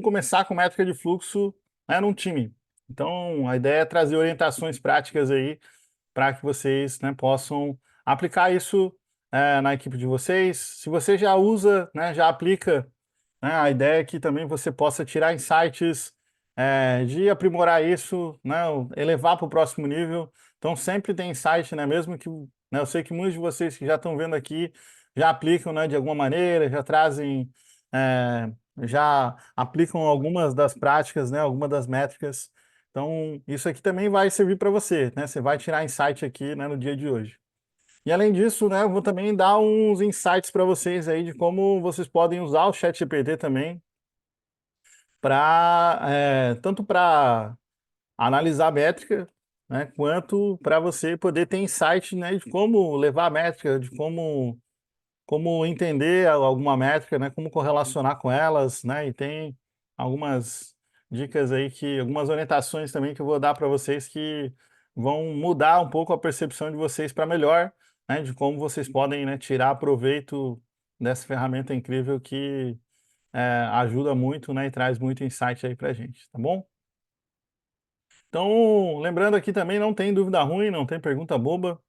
começar com métrica de fluxo, né, num time. Então, a ideia é trazer orientações práticas aí para que vocês, né, possam aplicar isso na equipe de vocês. Se você já usa, né, já aplica, né, a ideia é que também você possa tirar insights de aprimorar isso, né, elevar para o próximo nível. Então, sempre tem insight, né, mesmo que, né, eu sei que muitos de vocês que já estão vendo aqui já aplicam, né, de alguma maneira, já trazem, já aplicam algumas das práticas, né, algumas das métricas. Então, isso aqui também vai servir para você, né? Você vai tirar insight aqui, né, no dia de hoje. E além disso, né, eu vou também dar uns insights para vocês aí de como vocês podem usar o ChatGPT também para tanto para analisar a métrica, né, quanto para você poder ter insight, né, de como levar a métrica, de como entender alguma métrica, né, como correlacionar com elas, né, e tem algumas dicas aí algumas orientações também que eu vou dar para vocês que vão mudar um pouco a percepção de vocês para melhor, né, de como vocês podem, né, tirar proveito dessa ferramenta incrível que ajuda muito, né, e traz muito insight aí para gente, tá bom? Então, lembrando aqui também, não tem dúvida ruim, não tem pergunta boba,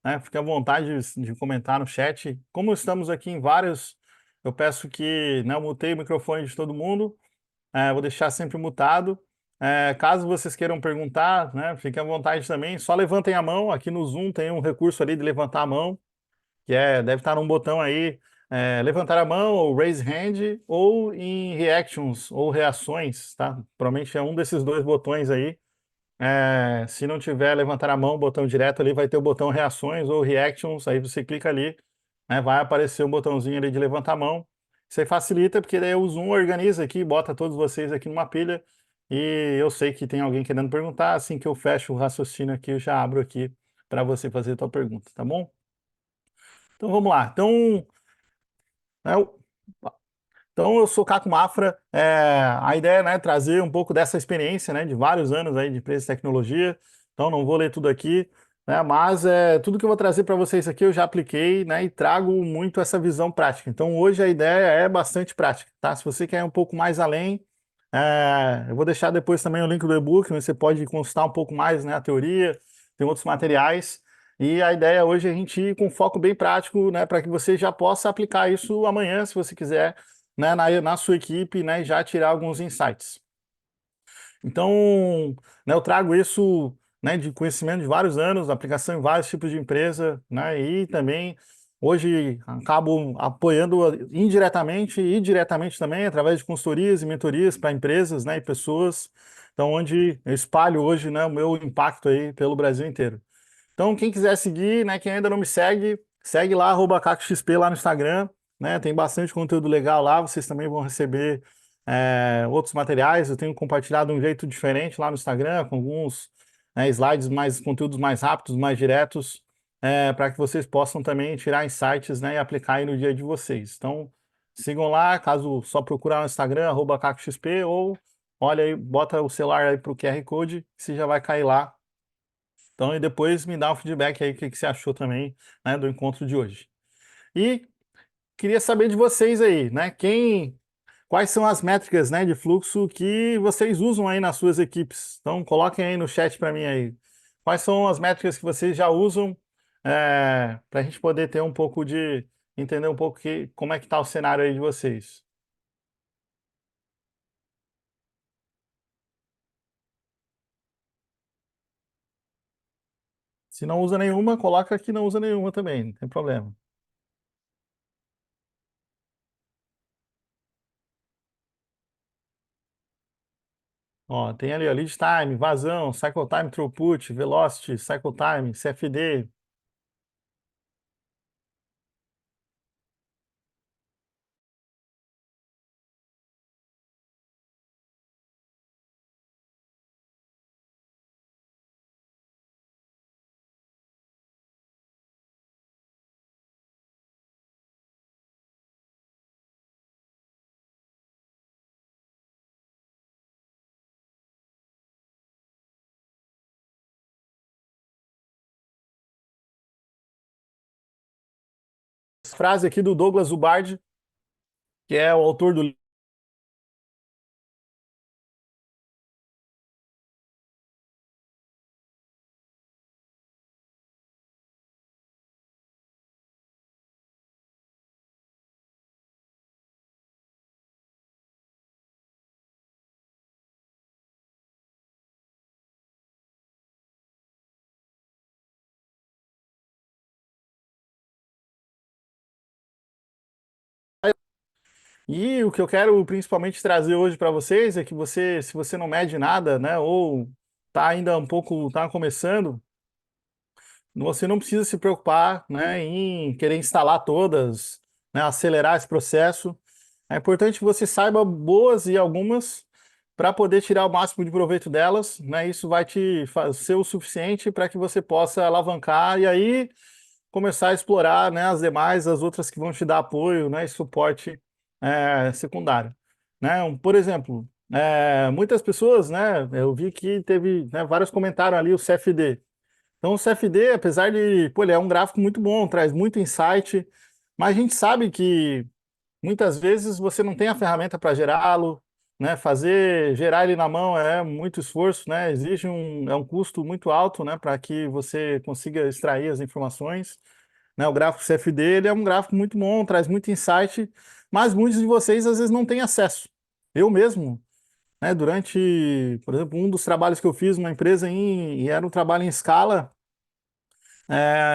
né? Fique à vontade de comentar no chat. Como estamos aqui em vários, eu peço que, né, eu mutei o microfone de todo mundo, vou deixar sempre mutado. Caso vocês queiram perguntar, né, fiquem à vontade também, só levantem a mão, aqui no Zoom tem um recurso ali de levantar a mão, que deve estar num botão aí, levantar a mão, ou raise hand, ou em reactions, ou reações, tá? Provavelmente é um desses dois botões aí. Se não tiver levantar a mão, o botão direto ali vai ter o botão reações ou reactions, aí você clica ali, né, vai aparecer um botãozinho ali de levantar a mão. Isso aí facilita, porque daí o Zoom organiza aqui, bota todos vocês aqui numa pilha, e eu sei que tem alguém querendo perguntar, assim que eu fecho o raciocínio aqui, eu já abro aqui para você fazer a tua pergunta, tá bom? Então vamos lá. Né, então, eu sou Caco Mafra. A ideia é, né, trazer um pouco dessa experiência, né, de vários anos aí de empresa de tecnologia. Então, não vou ler tudo aqui, né, mas tudo que eu vou trazer para vocês aqui eu já apliquei, né, e trago muito essa visão prática. Então, hoje a ideia é bastante prática, tá? Se você quer ir um pouco mais além, eu vou deixar depois também o link do e-book, onde você pode consultar um pouco mais, né, a teoria, tem outros materiais. E a ideia hoje é a gente ir com foco bem prático, né, para que você já possa aplicar isso amanhã, se você quiser, né, na sua equipe, né, e já tirar alguns insights. Então, né, eu trago isso, né, de conhecimento de vários anos, aplicação em vários tipos de empresa, né, e também hoje acabo apoiando indiretamente e diretamente também através de consultorias e mentorias para empresas, né, e pessoas. Então, onde eu espalho hoje, né, o meu impacto aí pelo Brasil inteiro. Então, quem quiser seguir, né, quem ainda não me segue, segue lá, @cacoxp lá no Instagram, né, tem bastante conteúdo legal lá, vocês também vão receber outros materiais, eu tenho compartilhado de um jeito diferente lá no Instagram, com alguns, né, slides mais, conteúdos mais rápidos, mais diretos, para que vocês possam também tirar insights, né, e aplicar aí no dia de vocês. Então, sigam lá, caso só procurar no Instagram, @cacoxp, ou olha aí, bota o celular aí para o QR Code, que você já vai cair lá. Então, e depois me dá um feedback aí, o que você achou também, né, do encontro de hoje. E queria saber de vocês aí, né, quais são as métricas, né, de fluxo que vocês usam aí nas suas equipes? Então, coloquem aí no chat para mim aí. Quais são as métricas que vocês já usam para a gente poder ter um pouco de, entender um pouco como é que está o cenário aí de vocês? Se não usa nenhuma, coloca que não usa nenhuma também, não tem problema. Ó, tem ali, ó, lead time, vazão, cycle time throughput, velocity, cycle time, CFD. Frase aqui do Douglas Zubardi, que é o autor do E o que eu quero principalmente trazer hoje para vocês é que você, se você não mede nada, né, ou está ainda um pouco, está começando, você não precisa se preocupar, né, em querer instalar todas, né, acelerar esse processo. É importante que você saiba boas e algumas para poder tirar o máximo de proveito delas, né? Isso vai te ser o suficiente para que você possa alavancar e aí começar a explorar, né, as demais, as outras que vão te dar apoio, né, e suporte secundário, né? Por exemplo, muitas pessoas, né, eu vi que teve, né, vários comentaram ali o CFD. Então, o CFD, apesar de, pô, ele é um gráfico muito bom, traz muito insight, mas a gente sabe que muitas vezes você não tem a ferramenta para gerá-lo, né? Gerar ele na mão é muito esforço, né? Exige um custo muito alto, né? Para que você consiga extrair as informações, né? O gráfico CFD, ele é um gráfico muito bom, traz muito insight, mas muitos de vocês às vezes não têm acesso. Eu mesmo, né? Durante, por exemplo, um dos trabalhos que eu fiz numa empresa e era um trabalho em escala,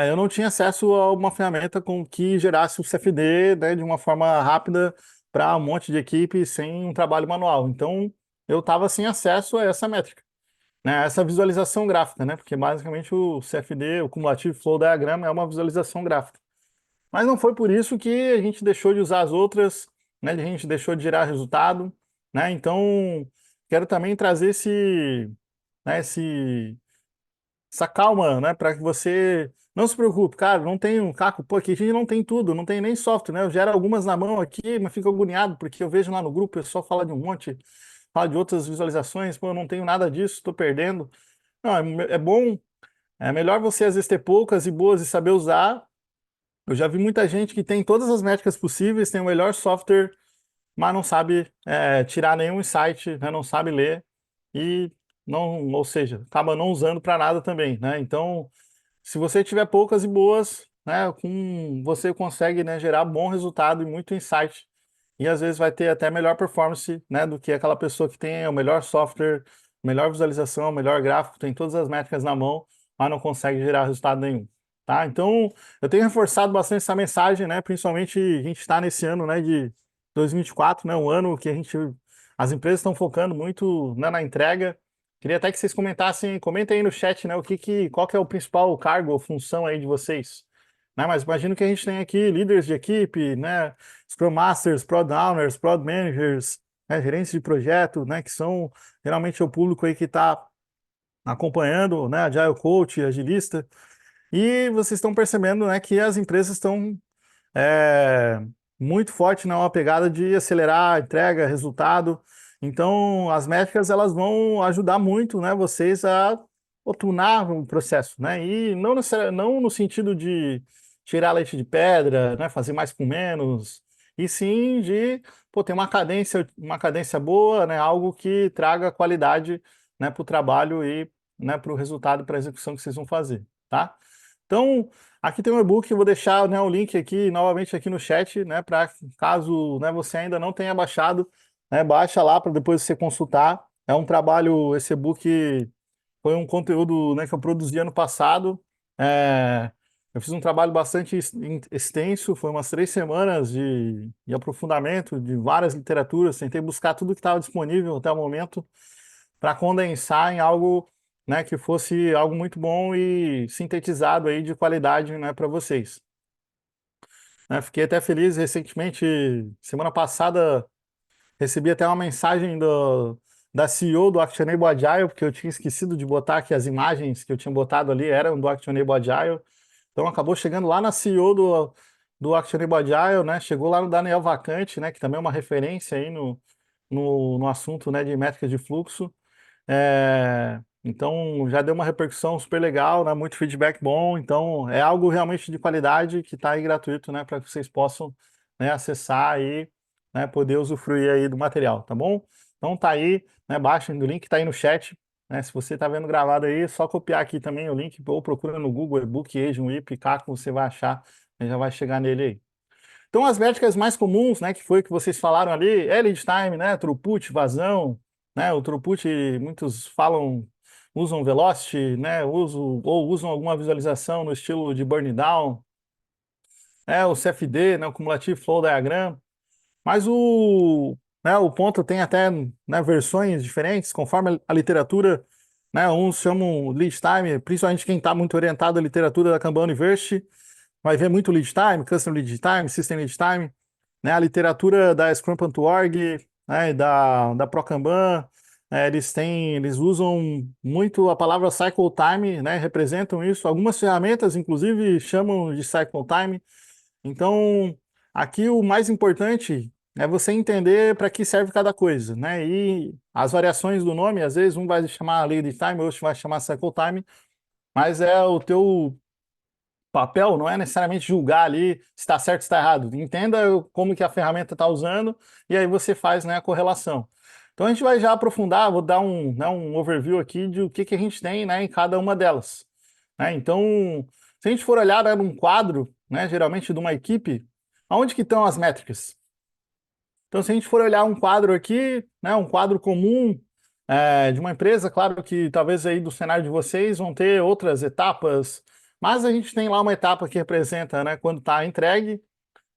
eu não tinha acesso a uma ferramenta com que gerasse o CFD, né, de uma forma rápida para um monte de equipe sem um trabalho manual. Então, eu estava sem acesso a essa métrica, né, essa visualização gráfica, né, porque basicamente o CFD, o Cumulative Flow Diagram, é uma visualização gráfica. Mas não foi por isso que a gente deixou de usar as outras, né, a gente deixou de gerar resultado, né, então quero também trazer né, essa calma, né, para que você não se preocupe, cara, não tem um caco, pô, aqui a gente não tem tudo, não tem nem software, né? Eu gero algumas na mão aqui, mas fico agoniado, porque eu vejo lá no grupo o pessoal fala de um monte, fala de outras visualizações, pô, eu não tenho nada disso, estou perdendo. Não, é bom, é melhor você às vezes ter poucas e boas e saber usar. Eu já vi muita gente que tem todas as métricas possíveis, tem o melhor software, mas não sabe tirar nenhum insight, né? Não sabe ler e não, ou seja, acaba não usando para nada também, né? Então, se você tiver poucas e boas, né, você consegue, né, gerar bom resultado e muito insight. E às vezes vai ter até melhor performance, né, do que aquela pessoa que tem o melhor software, melhor visualização, melhor gráfico, tem todas as métricas na mão, mas não consegue gerar resultado nenhum. Tá? Então, eu tenho reforçado bastante essa mensagem, né, principalmente a gente está nesse ano, né, de 2024, né, um ano que as empresas estão focando muito, né, na entrega. Queria até que vocês comentassem, comentem aí no chat, né, qual que é o principal cargo ou função aí de vocês, né? Mas imagino que a gente tem aqui líderes de equipe, né, Scrum Masters, Product Owners, Product Managers, né, gerentes de projeto, né, que são geralmente o público aí que está acompanhando, né, Agile Coach, agilista, e vocês estão percebendo, né, que as empresas estão é, muito forte na pegada de acelerar a entrega, resultado. Então, as métricas elas vão ajudar muito, né, vocês a otunar o processo, né? E não no sentido de tirar leite de pedra, né, fazer mais com menos, e sim de pô, ter uma cadência boa, né, algo que traga qualidade, né, para o trabalho e, né, para o resultado, para a execução que vocês vão fazer, tá? Então, aqui tem um e-book, eu vou deixar, né, o link aqui novamente aqui no chat, né, para caso, né, você ainda não tenha baixado, né, baixa lá para depois você consultar. É um trabalho, esse e-book foi um conteúdo, né, que eu produzi ano passado. É, eu fiz um trabalho bastante extenso, foi umas 3 semanas de aprofundamento de várias literaturas, tentei buscar tudo que estava disponível até o momento para condensar em algo, né, que fosse algo muito bom e sintetizado aí de qualidade, né, para vocês. Né, fiquei até feliz recentemente, semana passada, recebi até uma mensagem da CEO do Actionable Agile, porque eu tinha esquecido de botar que as imagens que eu tinha botado ali eram do Actionable Agile. Então acabou chegando lá na CEO do Actionable Agile, né? Chegou lá no Daniel Vacante, né? Que também é uma referência aí no assunto, né, de métricas de fluxo. Então já deu uma repercussão super legal, né? Muito feedback bom. Então é algo realmente de qualidade que está aí gratuito, né? Para que vocês possam, né, acessar e, né, poder usufruir aí do material, tá bom? Então tá aí, né? Baixem o link, tá aí no chat. Né? Se você está vendo gravado aí, é só copiar aqui também o link ou procura no Google e-book, Agent, IP, Caco, você vai achar, né, já vai chegar nele aí. Então, as métricas mais comuns, né, que foi que vocês falaram ali, é lead time, né, throughput, vazão, né, o throughput, muitos falam, usam velocity, né, ou usam alguma visualização no estilo de burn down, o CFD, né, o Cumulative Flow Diagram. Mas o ponto tem até, né, versões diferentes, conforme a literatura, né, uns chamam lead time, principalmente quem está muito orientado à literatura da Kanban University, vai ver muito lead time, custom lead time, system lead time, né, a literatura da Scrum.org, né, e da ProKanban, eles usam muito a palavra cycle time, né, representam isso. Algumas ferramentas, inclusive, chamam de cycle time. Então, aqui o mais importante é você entender para que serve cada coisa, né? E as variações do nome, às vezes um vai chamar lead time, outro vai chamar cycle time, mas é o teu papel, não é necessariamente julgar ali se está certo ou está errado. Entenda como que a ferramenta está usando e aí você faz, né, a correlação. Então a gente vai já aprofundar, vou dar um overview aqui de o que a gente tem, né, em cada uma delas, né? Então, se a gente for olhar, né, num quadro, né, geralmente de uma equipe, aonde que estão as métricas? Então, se a gente for olhar um quadro aqui, né, um quadro comum de uma empresa, claro que talvez aí do cenário de vocês vão ter outras etapas, mas a gente tem lá uma etapa que representa, né, quando está entregue.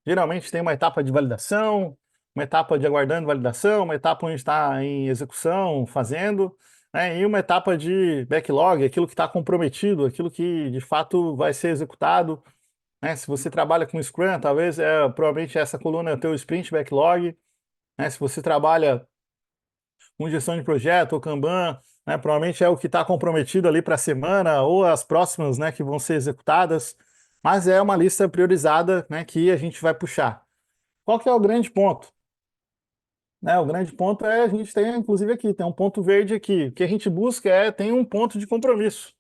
Geralmente tem uma etapa de validação, uma etapa de aguardando validação, uma etapa onde está em execução, fazendo, né, e uma etapa de backlog, aquilo que está comprometido, aquilo que de fato vai ser executado, né? Se você trabalha com Scrum, talvez provavelmente essa coluna é o teu sprint backlog, né? Se você trabalha com gestão de projeto ou Kanban, né, provavelmente é o que está comprometido ali para a semana ou as próximas, né, que vão ser executadas, mas é uma lista priorizada, né, que a gente vai puxar. Qual que é o grande ponto? Né, o grande ponto é a gente tem, inclusive aqui, tem um ponto verde aqui. O que a gente busca tem um ponto de compromisso.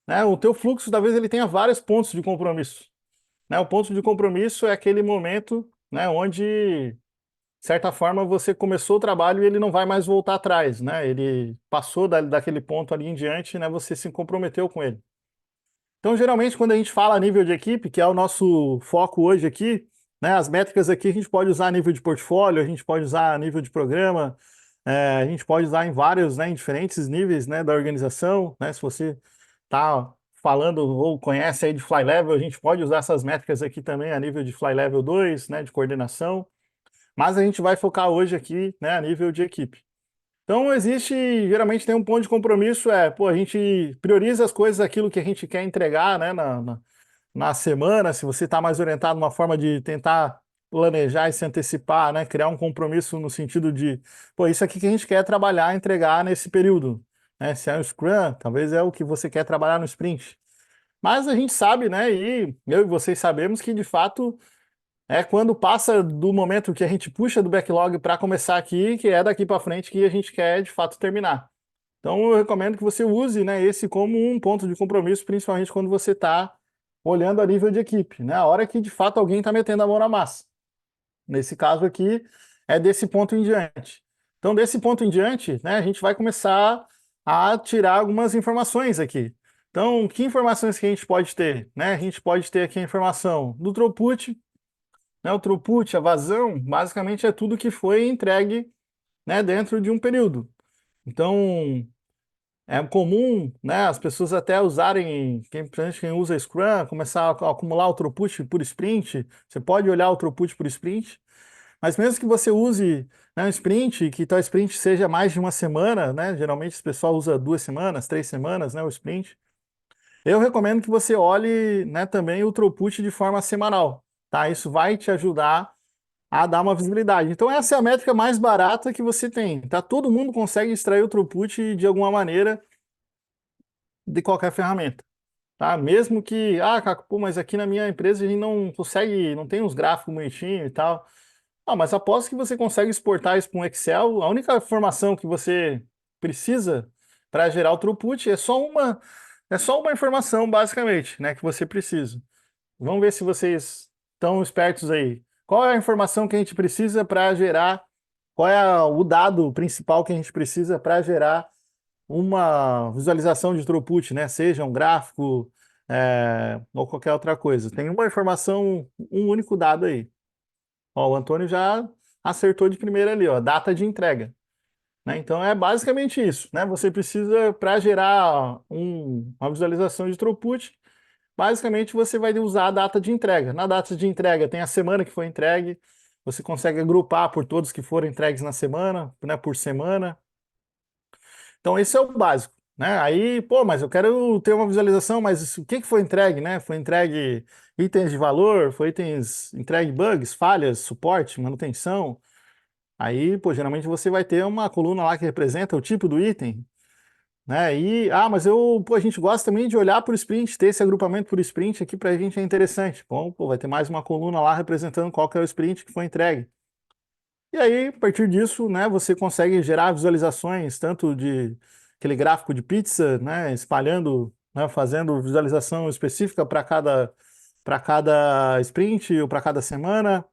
Né? O teu fluxo, talvez ele tenha vários pontos de compromisso. Né? O ponto de compromisso é aquele momento, né, onde, de certa forma, você começou o trabalho e ele não vai mais voltar atrás. Né? Ele passou daquele ponto ali em diante, né, você se comprometeu com ele. Então, geralmente, quando a gente fala a nível de equipe, que é o nosso foco hoje aqui, né, as métricas aqui a gente pode usar a nível de portfólio, a gente pode usar a nível de programa, a gente pode usar em vários, né, em diferentes níveis, né, da organização, né, se você está falando ou conhece aí de Fly Level, a gente pode usar essas métricas aqui também a nível de Fly Level 2, né, de coordenação, mas a gente vai focar hoje aqui, né, a nível de equipe. Então, existe, geralmente tem um ponto de compromisso, pô, a gente prioriza as coisas, aquilo que a gente quer entregar, né, na semana, se você está mais orientado numa forma de tentar planejar e se antecipar, né, criar um compromisso no sentido de, pô, isso aqui que a gente quer trabalhar, entregar nesse período, né, se é um Scrum, talvez é o que você quer trabalhar no sprint. Mas a gente sabe, né, e eu e vocês sabemos que, de fato, é quando passa do momento que a gente puxa do backlog para começar aqui, que é daqui para frente que a gente quer de fato terminar. Então eu recomendo que você use, né, esse como um ponto de compromisso, principalmente quando você está olhando a nível de equipe, né? A hora que de fato alguém está metendo a mão na massa. Nesse caso aqui, é desse ponto em diante. Então, desse ponto em diante, né, a gente vai começar a tirar algumas informações aqui. Então, que informações que a gente pode ter? Né? A gente pode ter aqui a informação do throughput, né? O throughput, a vazão, basicamente é tudo que foi entregue, né, dentro de um período. Então, é comum, né, as pessoas até usarem, principalmente quem usa Scrum, começar a acumular o throughput por sprint. Você pode olhar o throughput por sprint, mas mesmo que você use, né, um sprint, que tal sprint seja mais de uma semana, né, geralmente o pessoal usa 2 semanas, 3 semanas, né, o sprint. Eu recomendo que você olhe, né, também o throughput de forma semanal, tá? Isso vai te ajudar a dar uma visibilidade. Então, essa é a métrica mais barata que você tem, tá? Todo mundo consegue extrair o throughput de alguma maneira de qualquer ferramenta, tá? Mesmo que, Caco, pô, mas aqui na minha empresa a gente não consegue, não tem uns gráficos bonitinhos e tal. Mas aposto que você consegue exportar isso para um Excel. A única informação que você precisa para gerar o throughput é só uma informação, basicamente, né, que você precisa. Vamos ver se vocês estão espertos aí. Qual é a informação que a gente precisa para gerar? Qual é o dado principal que a gente precisa para gerar uma visualização de throughput, né? Seja um gráfico, ou qualquer outra coisa. Tem uma informação, um único dado aí. Ó, o Antônio já acertou de primeira ali, ó, data de entrega. Né? Então é basicamente isso, né? Você precisa, para gerar uma visualização de throughput, basicamente você vai usar a data de entrega. Na data de entrega tem a semana que foi entregue, você consegue agrupar por todos que foram entregues na semana, né, por semana. Então, esse é o básico, né? Aí, pô, mas eu quero ter uma visualização, mas o que que foi entregue, né? Foi entregue itens de valor, foi itens, entregue bugs, falhas, suporte, manutenção. Aí, pô, geralmente você vai ter uma coluna lá que representa o tipo do item, né? E, mas pô, a gente gosta também de olhar por sprint, ter esse agrupamento por sprint aqui pra gente é interessante. Bom, pô, vai ter mais uma coluna lá representando qual que é o sprint que foi entregue. E aí, a partir disso, né, você consegue gerar visualizações, tanto de aquele gráfico de pizza, né, espalhando, né, fazendo visualização específica para cada sprint ou para cada semana.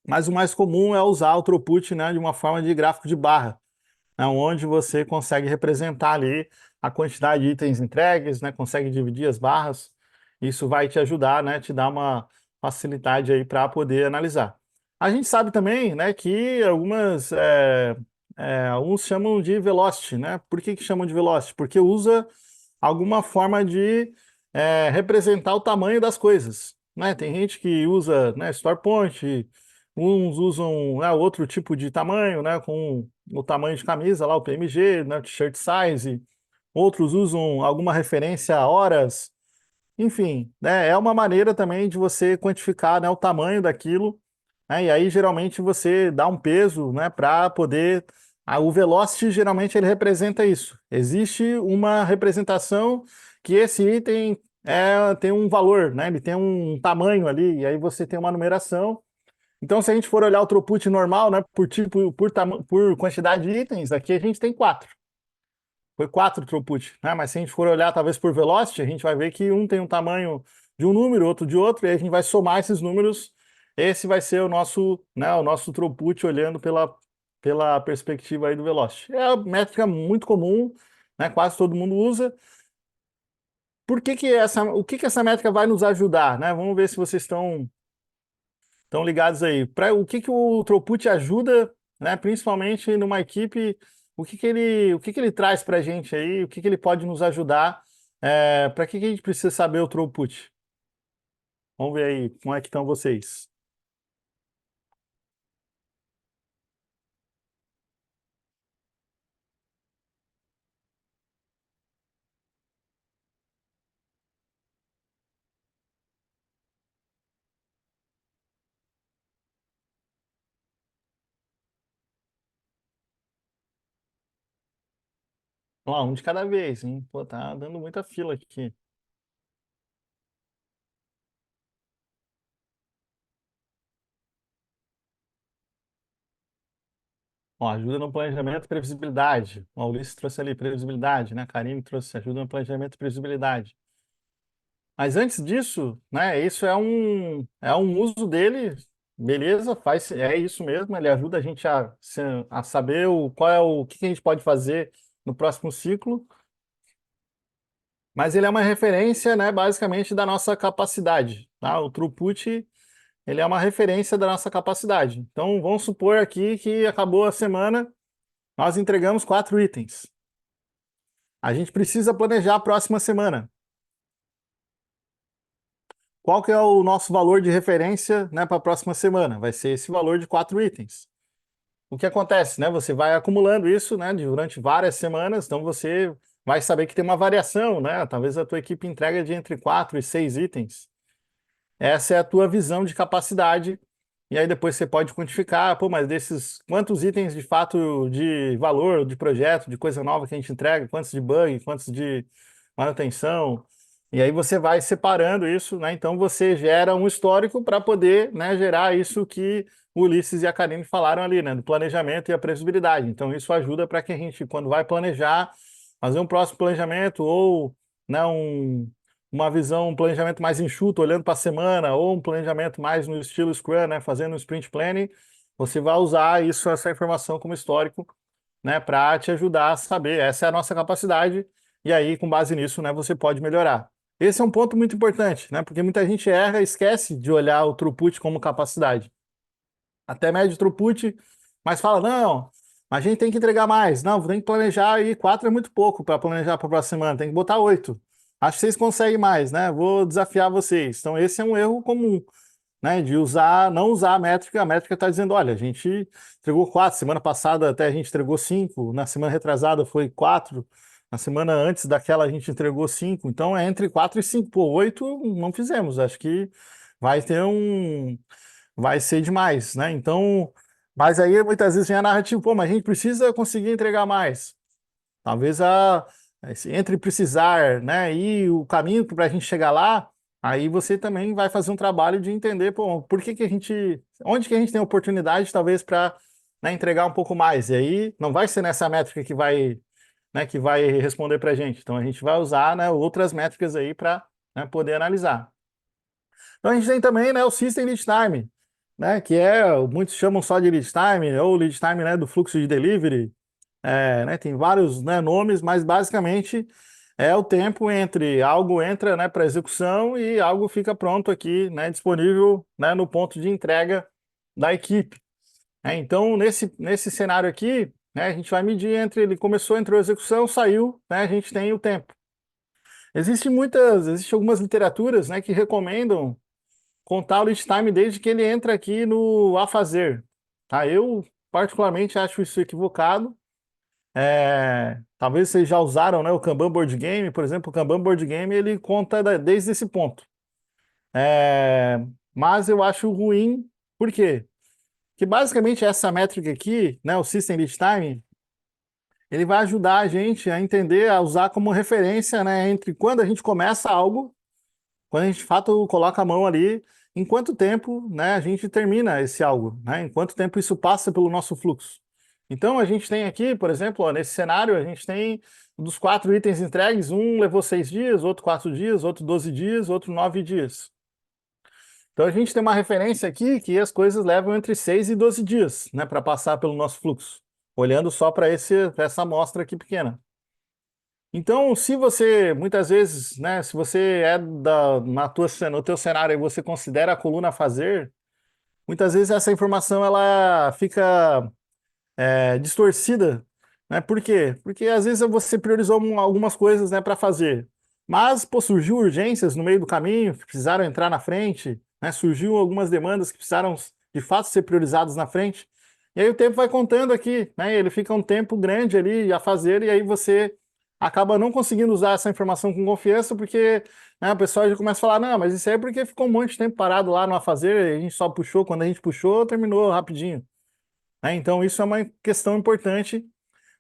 Mas o mais comum é usar o throughput, né, de uma forma de gráfico de barra, né, onde você consegue representar ali a quantidade de itens entregues, né, consegue dividir as barras. Isso vai te ajudar, né, te dar uma facilidade aí para poder analisar. A gente sabe também, né, que alguns chamam de velocity, né? Por que que chamam de velocity? Porque usa alguma forma de representar o tamanho das coisas, né? Tem gente que usa, né, store point, uns usam, né, outro tipo de tamanho, né, com o tamanho de camisa lá, o PMG, né, t-shirt size. Outros usam alguma referência a horas. Enfim, né, é uma maneira também de você quantificar, né, o tamanho daquilo, né, e aí geralmente você dá um peso, né, para poder. O velocity geralmente ele representa isso. Existe uma representação que esse item tem um valor, né, ele tem um tamanho ali, e aí você tem uma numeração. Então, se a gente for olhar o throughput normal, né, por tipo, por quantidade de itens, aqui a gente tem quatro. Foi quatro throughput, né? Mas se a gente for olhar talvez por velocity, a gente vai ver que um tem um tamanho de um número, outro de outro, e aí a gente vai somar esses números. Esse vai ser o nosso, né, o nosso throughput olhando pela perspectiva aí do velocity. É uma métrica muito comum, né? Quase todo mundo usa. O que que essa métrica vai nos ajudar, né? Vamos ver se vocês estão ligados aí. O que que o throughput ajuda, né? Principalmente numa equipe, o que que ele traz para a gente aí, o que que ele pode nos ajudar? Para que a gente precisa saber o throughput? Vamos ver aí como é que estão vocês. Ó, um de cada vez, hein? Pô, tá dando muita fila aqui. Ó, ajuda no planejamento e previsibilidade. O Maurício trouxe ali previsibilidade, né? A Karine trouxe ajuda no planejamento e previsibilidade. Mas antes disso, né, isso é um uso dele, beleza, é isso mesmo, ele ajuda a gente a saber o que a gente pode fazer no próximo ciclo, mas ele é uma referência, né, basicamente da nossa capacidade, tá? O throughput, ele é uma referência da nossa capacidade. Então, vamos supor aqui que acabou a semana, nós entregamos quatro itens. A gente precisa planejar a próxima semana. Qual que é o nosso valor de referência, né, para a próxima semana? Vai ser esse valor de quatro itens. O que acontece, né? Você vai acumulando isso, né, durante várias semanas, então você vai saber que tem uma variação, né? Talvez a tua equipe entregue de entre 4 e 6 itens. Essa é a tua visão de capacidade. E aí depois você pode quantificar, pô, mas desses quantos itens de fato de valor, de projeto, de coisa nova que a gente entrega, quantos de bug, quantos de manutenção. E aí você vai separando isso, né? Então você gera um histórico para poder, né, gerar isso que o Ulisses e a Karine falaram ali, né, do planejamento e a previsibilidade. Então isso ajuda para que a gente, quando vai planejar, fazer um próximo planejamento ou, né, uma visão, um planejamento mais enxuto, olhando para a semana, ou um planejamento mais no estilo Scrum, né, fazendo um sprint planning, você vai usar isso, essa informação como histórico, né, para te ajudar a saber, essa é a nossa capacidade, e aí, com base nisso, né, você pode melhorar. Esse é um ponto muito importante, né, porque muita gente erra e esquece de olhar o throughput como capacidade. Até mede throughput, mas fala, não, a gente tem que entregar mais. Não, tem que planejar e quatro é muito pouco para planejar para a próxima semana, tem que botar 8. Acho que vocês conseguem mais, né? Vou desafiar vocês. Então, esse é um erro comum. né, de usar, não usar a métrica está dizendo, olha, a gente entregou 4, semana passada até a gente entregou 5, na semana retrasada foi 4, na semana antes daquela a gente entregou 5, então é entre 4 e 5, pô, 8 não fizemos, acho que vai ter um, vai ser demais, né, então, mas aí muitas vezes vem a narrativa, pô, mas a gente precisa conseguir entregar mais, talvez entre precisar, né, e o caminho para a gente chegar lá, aí você também vai fazer um trabalho de entender, pô, por que que a gente, onde que a gente tem oportunidade, talvez, para, né, entregar um pouco mais. E aí não vai ser nessa métrica que vai, né, que vai responder para a gente. Então a gente vai usar, né, outras métricas aí para, né, poder analisar. Então a gente tem também, né, o System Lead Time, né, que é, muitos chamam só de lead time, ou lead time, né, do fluxo de delivery, né, tem vários, né, nomes, mas basicamente é o tempo entre algo entra, né, para execução e algo fica pronto aqui, né, disponível, né, no ponto de entrega da equipe. Então, nesse cenário aqui, né, a gente vai medir entre ele começou, entrou a execução, saiu, né, a gente tem o tempo. Existem algumas literaturas, né, que recomendam contar o lead time desde que ele entra aqui no a fazer. Tá? Eu particularmente acho isso equivocado. Talvez vocês já usaram, né, o Kanban Board Game, por exemplo, o Kanban Board Game ele conta desde esse ponto. É, mas eu acho ruim, por quê? Porque basicamente essa métrica aqui, né, o System Lead Time, ele vai ajudar a gente a entender, a usar como referência, né, entre quando a gente começa algo, quando a gente de fato coloca a mão ali, em quanto tempo, né, a gente termina esse algo, né, em quanto tempo isso passa pelo nosso fluxo. Então a gente tem aqui, por exemplo, ó, nesse cenário, a gente tem dos 4 itens entregues, um levou 6 dias, outro 4 dias, outro 12 dias, outro 9 dias. Então a gente tem uma referência aqui que as coisas levam entre 6 e 12 dias, né, para passar pelo nosso fluxo, olhando só para essa amostra aqui pequena. Então, se você, muitas vezes, né, se você é no teu cenário e você considera a coluna a fazer, muitas vezes essa informação ela fica distorcida, né? Por quê? Porque às vezes você priorizou algumas coisas, né, para fazer, mas pô, surgiu urgências no meio do caminho, que precisaram entrar na frente, né? Surgiu algumas demandas que precisaram de fato ser priorizadas na frente, e aí o tempo vai contando aqui, né? Ele fica um tempo grande ali a fazer, e aí você acaba não conseguindo usar essa informação com confiança, porque né, o pessoal já começa a falar, não, mas isso aí é porque ficou um monte de tempo parado lá no a fazer, a gente só puxou, quando a gente puxou, terminou rapidinho. Então, isso é uma questão importante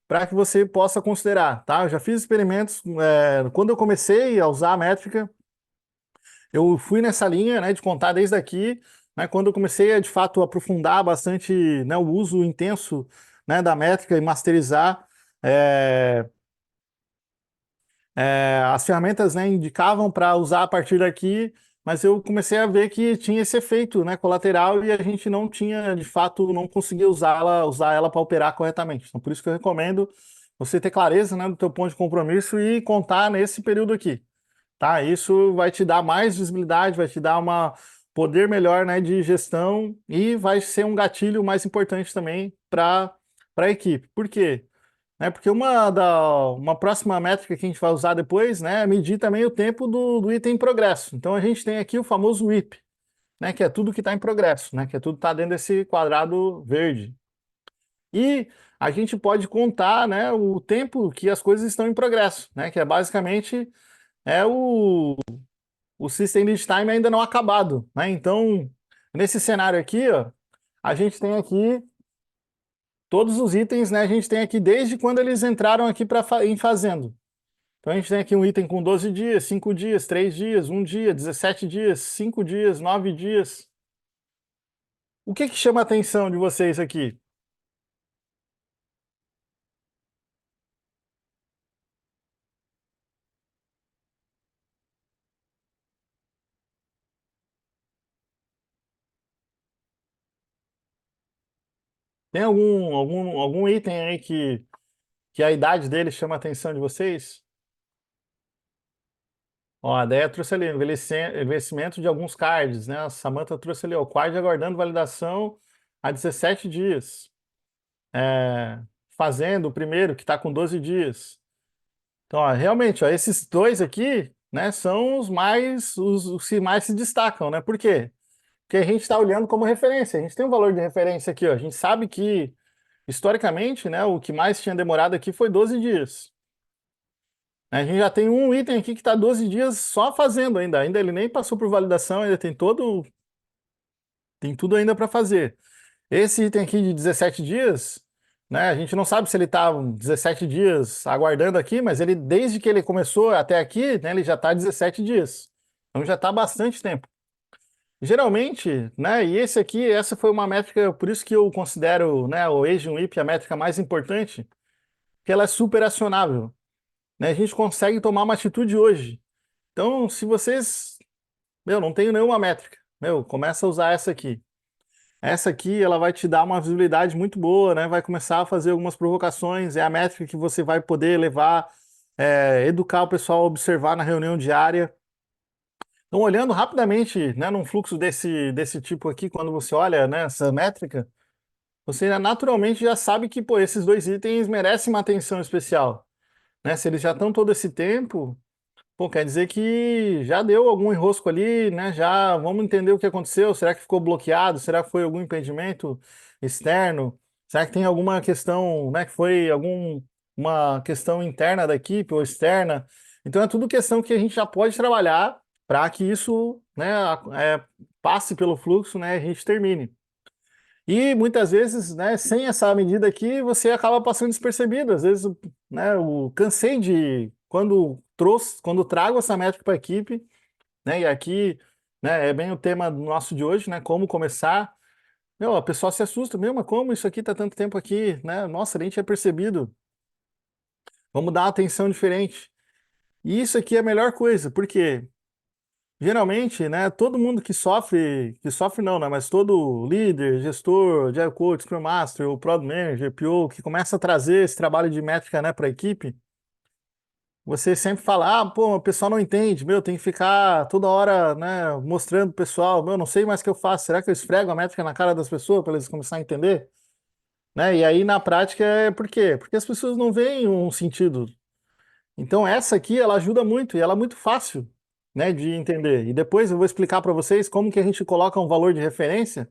para que você possa considerar, tá? Eu já fiz experimentos, quando eu comecei a usar a métrica, eu fui nessa linha, né, de contar desde aqui, né, quando eu comecei a, de fato, aprofundar bastante, né, o uso intenso, né, da métrica e masterizar, é, as ferramentas, né, indicavam para usar a partir daqui, mas eu comecei a ver que tinha esse efeito, né, colateral e a gente não tinha, de fato, não conseguia usar ela para operar corretamente. Então, por isso que eu recomendo você ter clareza, né, do teu ponto de compromisso e contar nesse período aqui, tá? Isso vai te dar mais visibilidade, vai te dar uma poder melhor, né, de gestão e vai ser um gatilho mais importante também para a equipe. Por quê? Porque uma próxima métrica que a gente vai usar depois, né, é medir também o tempo do item em progresso. Então a gente tem aqui o famoso WIP, né, que é tudo que está em progresso, né, que é tudo que está dentro desse quadrado verde. E a gente pode contar, né, o tempo que as coisas estão em progresso, né, que é basicamente é o System Lead Time ainda não acabado, né? Então, nesse cenário aqui, ó, a gente tem aqui todos os itens, né? A gente tem aqui desde quando eles entraram aqui em fazendo. Então a gente tem aqui um item com 12 dias, 5 dias, 3 dias, 1 dia, 17 dias, 5 dias, 9 dias. O que que chama a atenção de vocês aqui? Tem algum item aí que a idade dele chama a atenção de vocês? Ó, a Deia trouxe ali, envelhecimento de alguns cards, né? A Samantha trouxe ali, ó, o card aguardando validação há 17 dias. É, fazendo o primeiro, que está com 12 dias. Então, ó, realmente, ó, esses dois aqui, né, são os que mais se destacam, né? Por quê? Porque a gente está olhando como referência. A gente tem um valor de referência aqui, ó. A gente sabe que, historicamente, né, o que mais tinha demorado aqui foi 12 dias. A gente já tem um item aqui que está 12 dias só fazendo ainda. Ainda ele nem passou por validação, ainda tem tudo ainda para fazer. Esse item aqui de 17 dias, né? A gente não sabe se ele está 17 dias aguardando aqui, mas ele, desde que ele começou até aqui, né, ele já está 17 dias. Então já está bastante tempo. Geralmente, né? E esse aqui, essa foi uma métrica, por isso que eu considero, né, o Asian WIP a métrica mais importante, que ela é super acionável, né? A gente consegue tomar uma atitude hoje. Então, se vocês, meu, não tenho nenhuma métrica, meu, começa a usar essa aqui. Essa aqui, ela vai te dar uma visibilidade muito boa, né? Vai começar a fazer algumas provocações, é a métrica que você vai poder levar, educar o pessoal a observar na reunião diária. Então, olhando rapidamente, né, num fluxo desse tipo aqui, quando você olha, né, essa métrica, você naturalmente já sabe que, pô, esses dois itens merecem uma atenção especial, né? Se eles já estão todo esse tempo, pô, quer dizer que já deu algum enrosco ali, né? Já vamos entender o que aconteceu. Será que ficou bloqueado? Será que foi algum impedimento externo? Será que tem alguma questão, né? Que foi uma questão interna da equipe ou externa? Então é tudo questão que a gente já pode trabalhar para que isso, né, passe pelo fluxo, né? E a gente termine. E muitas vezes, né, sem essa medida aqui, você acaba passando despercebido. Às vezes, né, eu cansei de quando trago essa métrica para a equipe, né, e aqui, né, é bem o tema nosso de hoje, né, como começar. Meu, a pessoa se assusta, meu, mas como isso aqui está tanto tempo aqui, né? Nossa, nem tinha percebido. Vamos dar uma atenção diferente. E isso aqui é a melhor coisa, porque geralmente, né, todo mundo que sofre não, né, mas todo líder, gestor, Agile Coach, Scrum Master, o Product Manager, PO, que começa a trazer esse trabalho de métrica, né, para a equipe, você sempre fala, pô, o pessoal não entende, meu, tem que ficar toda hora, né, mostrando pro pessoal, meu, não sei mais o que eu faço, será que eu esfrego a métrica na cara das pessoas para eles começarem a entender? Né? E aí na prática é por quê? Porque as pessoas não veem um sentido. Então essa aqui ela ajuda muito e ela é muito fácil, né, de entender. E depois eu vou explicar para vocês como que a gente coloca um valor de referência.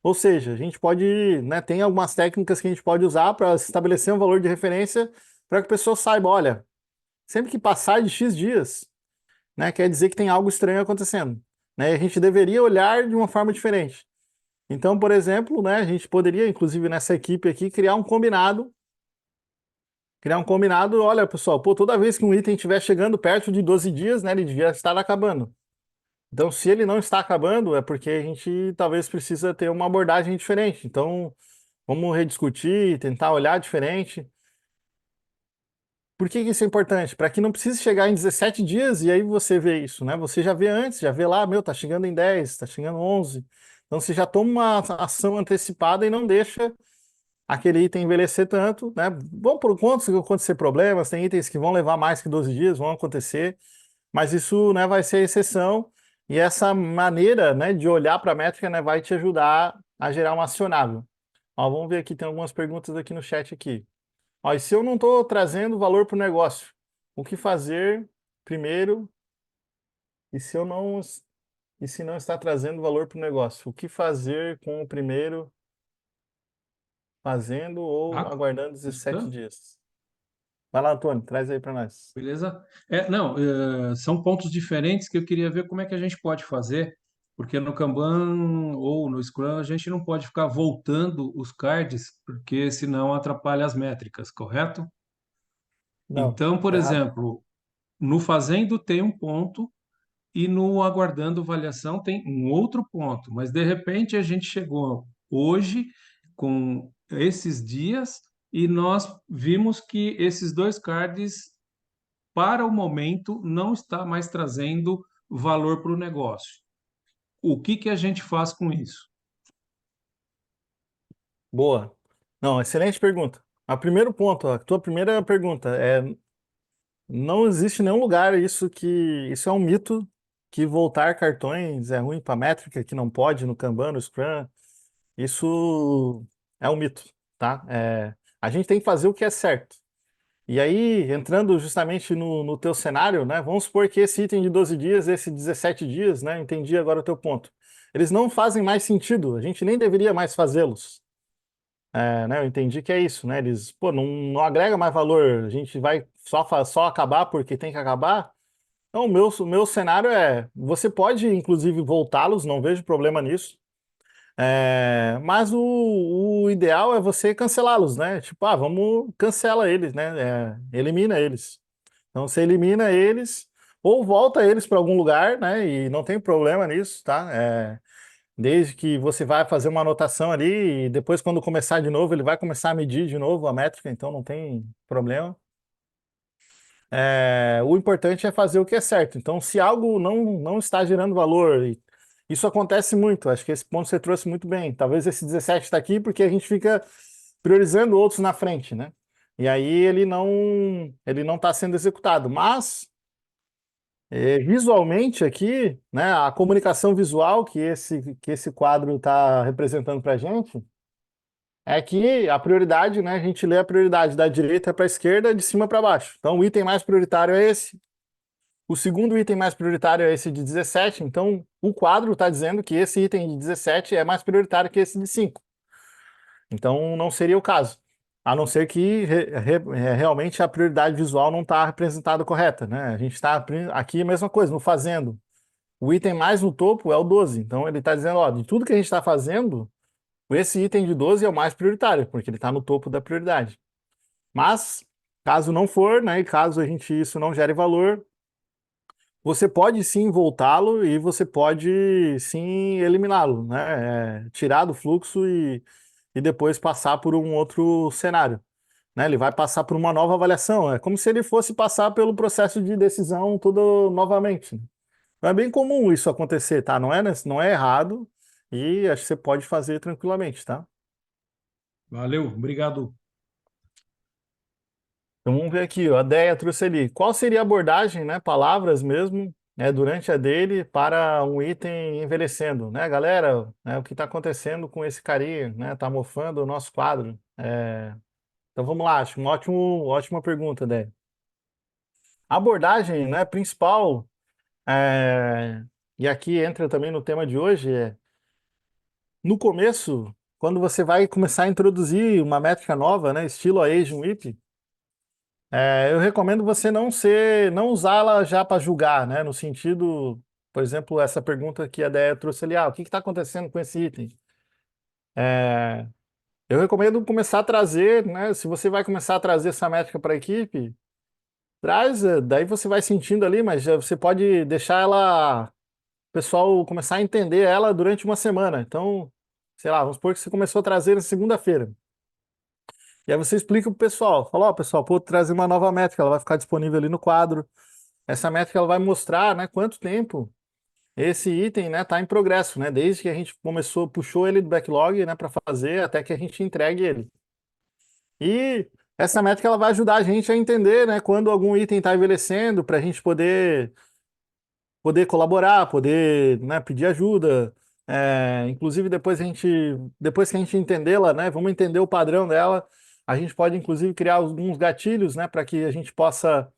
Ou seja, a gente pode, né, tem algumas técnicas que a gente pode usar para estabelecer um valor de referência para que a pessoa saiba, olha, sempre que passar de X dias, né, quer dizer que tem algo estranho acontecendo, né? E a gente deveria olhar de uma forma diferente. Então, por exemplo, né, a gente poderia, inclusive nessa equipe aqui, criar um combinado, olha, pessoal, pô, toda vez que um item estiver chegando perto de 12 dias, né, ele devia estar acabando. Então, se ele não está acabando, é porque a gente talvez precisa ter uma abordagem diferente. Então, vamos rediscutir, tentar olhar diferente. Por que que isso é importante? Para que não precise chegar em 17 dias e aí você vê isso, né? Você já vê antes, já vê lá, meu, tá chegando em 10, tá chegando 11. Então, você já toma uma ação antecipada e não deixa aquele item envelhecer tanto, né? Vão por conta se acontecer problemas, tem itens que vão levar mais que 12 dias, vão acontecer, mas isso, né, vai ser a exceção e essa maneira, né, de olhar para a métrica, né, vai te ajudar a gerar um acionável. Ó, vamos ver aqui, tem algumas perguntas aqui no chat aqui. Ó, e se eu não estou trazendo valor para o negócio, o que fazer primeiro? E se eu não, e se não está trazendo valor para o negócio, o que fazer com o primeiro fazendo ou Ah, aguardando 17 escutando? dias? Vai lá, Antônio, traz aí para nós. Beleza? Não, são pontos diferentes que eu queria ver como é que a gente pode fazer, porque no Kanban ou no Scrum a gente não pode ficar voltando os cards, porque senão atrapalha as métricas, correto? Não, Então, por tá errado. exemplo, no fazendo tem um ponto e no aguardando avaliação tem um outro ponto, mas de repente a gente chegou hoje com esses dias e nós vimos que esses dois cards para o momento, não está mais trazendo valor para o negócio. O que que a gente faz com isso? Boa. Não, excelente pergunta. A primeiro ponto, a tua primeira pergunta é, não existe nenhum lugar isso é um mito que voltar cartões é ruim para métrica, que não pode no Kanban, no Scrum. Isso é um mito, tá? A gente tem que fazer o que é certo. E aí, entrando justamente no teu cenário, né? Vamos supor que esse item de 12 dias, esse 17 dias, né? Entendi agora o teu ponto. eles não fazem mais sentido, a gente nem deveria mais fazê-los. Né, eu entendi que é isso, né? Eles, pô, não agrega mais valor, a gente vai só acabar porque tem que acabar. Então, o meu cenário é, você pode, inclusive, voltá-los, não vejo problema nisso. Mas o ideal é você cancelá-los, né? Tipo, vamos cancela eles, né? Elimina eles. Então você elimina eles ou volta eles para algum lugar, né? E não tem problema nisso, tá? Desde que você vai fazer uma anotação ali e depois quando começar de novo, ele vai começar a medir de novo a métrica, então não tem problema. O importante é fazer o que é certo. Então, se algo não está gerando valor, e isso acontece muito, acho que esse ponto você trouxe muito bem. Talvez esse 17 está aqui porque a gente fica priorizando outros na frente, né? E aí ele não está sendo executado. Mas, visualmente aqui, né, a comunicação visual que esse quadro está representando para a gente é que a prioridade, né, a gente lê a prioridade da direita para a esquerda, de cima para baixo. Então, o item mais prioritário é esse. O segundo item mais prioritário é esse de 17, então o quadro está dizendo que esse item de 17 é mais prioritário que esse de 5. Então não seria o caso. A não ser que realmente a prioridade visual não está representada correta, né? A gente está aqui a mesma coisa, no fazendo. O item mais no topo é o 12. Então ele está dizendo, ó, de tudo que a gente está fazendo, esse item de 12 é o mais prioritário, porque ele está no topo da prioridade. Mas, caso não for, né, e caso isso não gere valor, você pode sim voltá-lo e você pode sim eliminá-lo, né? Tirar do fluxo e depois passar por um outro cenário, né? Ele vai passar por uma nova avaliação. É como se ele fosse passar pelo processo de decisão todo novamente. Então, é bem comum isso acontecer, tá? Não é errado e acho que você pode fazer tranquilamente, tá? Valeu, obrigado. Então vamos ver aqui, ó, a Deia trouxe ali. Qual seria a abordagem, né? Palavras mesmo, né, durante a dele para um item envelhecendo, né, galera? O que está acontecendo com esse carinha, né? Tá mofando o nosso quadro. Então vamos lá, acho uma ótima pergunta, Deia. A abordagem, né, principal, é, e aqui entra também no tema de hoje, no começo, quando você vai começar a introduzir uma métrica nova, né, estilo a Asian WIP, eu recomendo você não usá-la já para julgar, né? No sentido, por exemplo, essa pergunta que a Déia trouxe ali, o que está acontecendo com esse item? É, eu recomendo começar a trazer, né? Se você vai começar a trazer essa métrica para a equipe, traz, daí você vai sentindo ali, mas você pode deixar ela, o pessoal começar a entender ela durante uma semana. Então, sei lá, vamos supor que você começou a trazer na segunda-feira. E aí você explica pro pessoal, fala, ó, pessoal, vou trazer uma nova métrica, ela vai ficar disponível ali no quadro. Essa métrica ela vai mostrar, né, quanto tempo esse item, né, tá em progresso, né, desde que a gente começou, puxou ele do backlog, né, para fazer até que a gente entregue ele. E essa métrica ela vai ajudar a gente a entender, né, quando algum item está envelhecendo, para a gente poder colaborar, poder, né, pedir ajuda. Inclusive depois que a gente entendê-la, né, vamos entender o padrão dela, a gente pode inclusive criar alguns gatilhos, né, para que a gente possa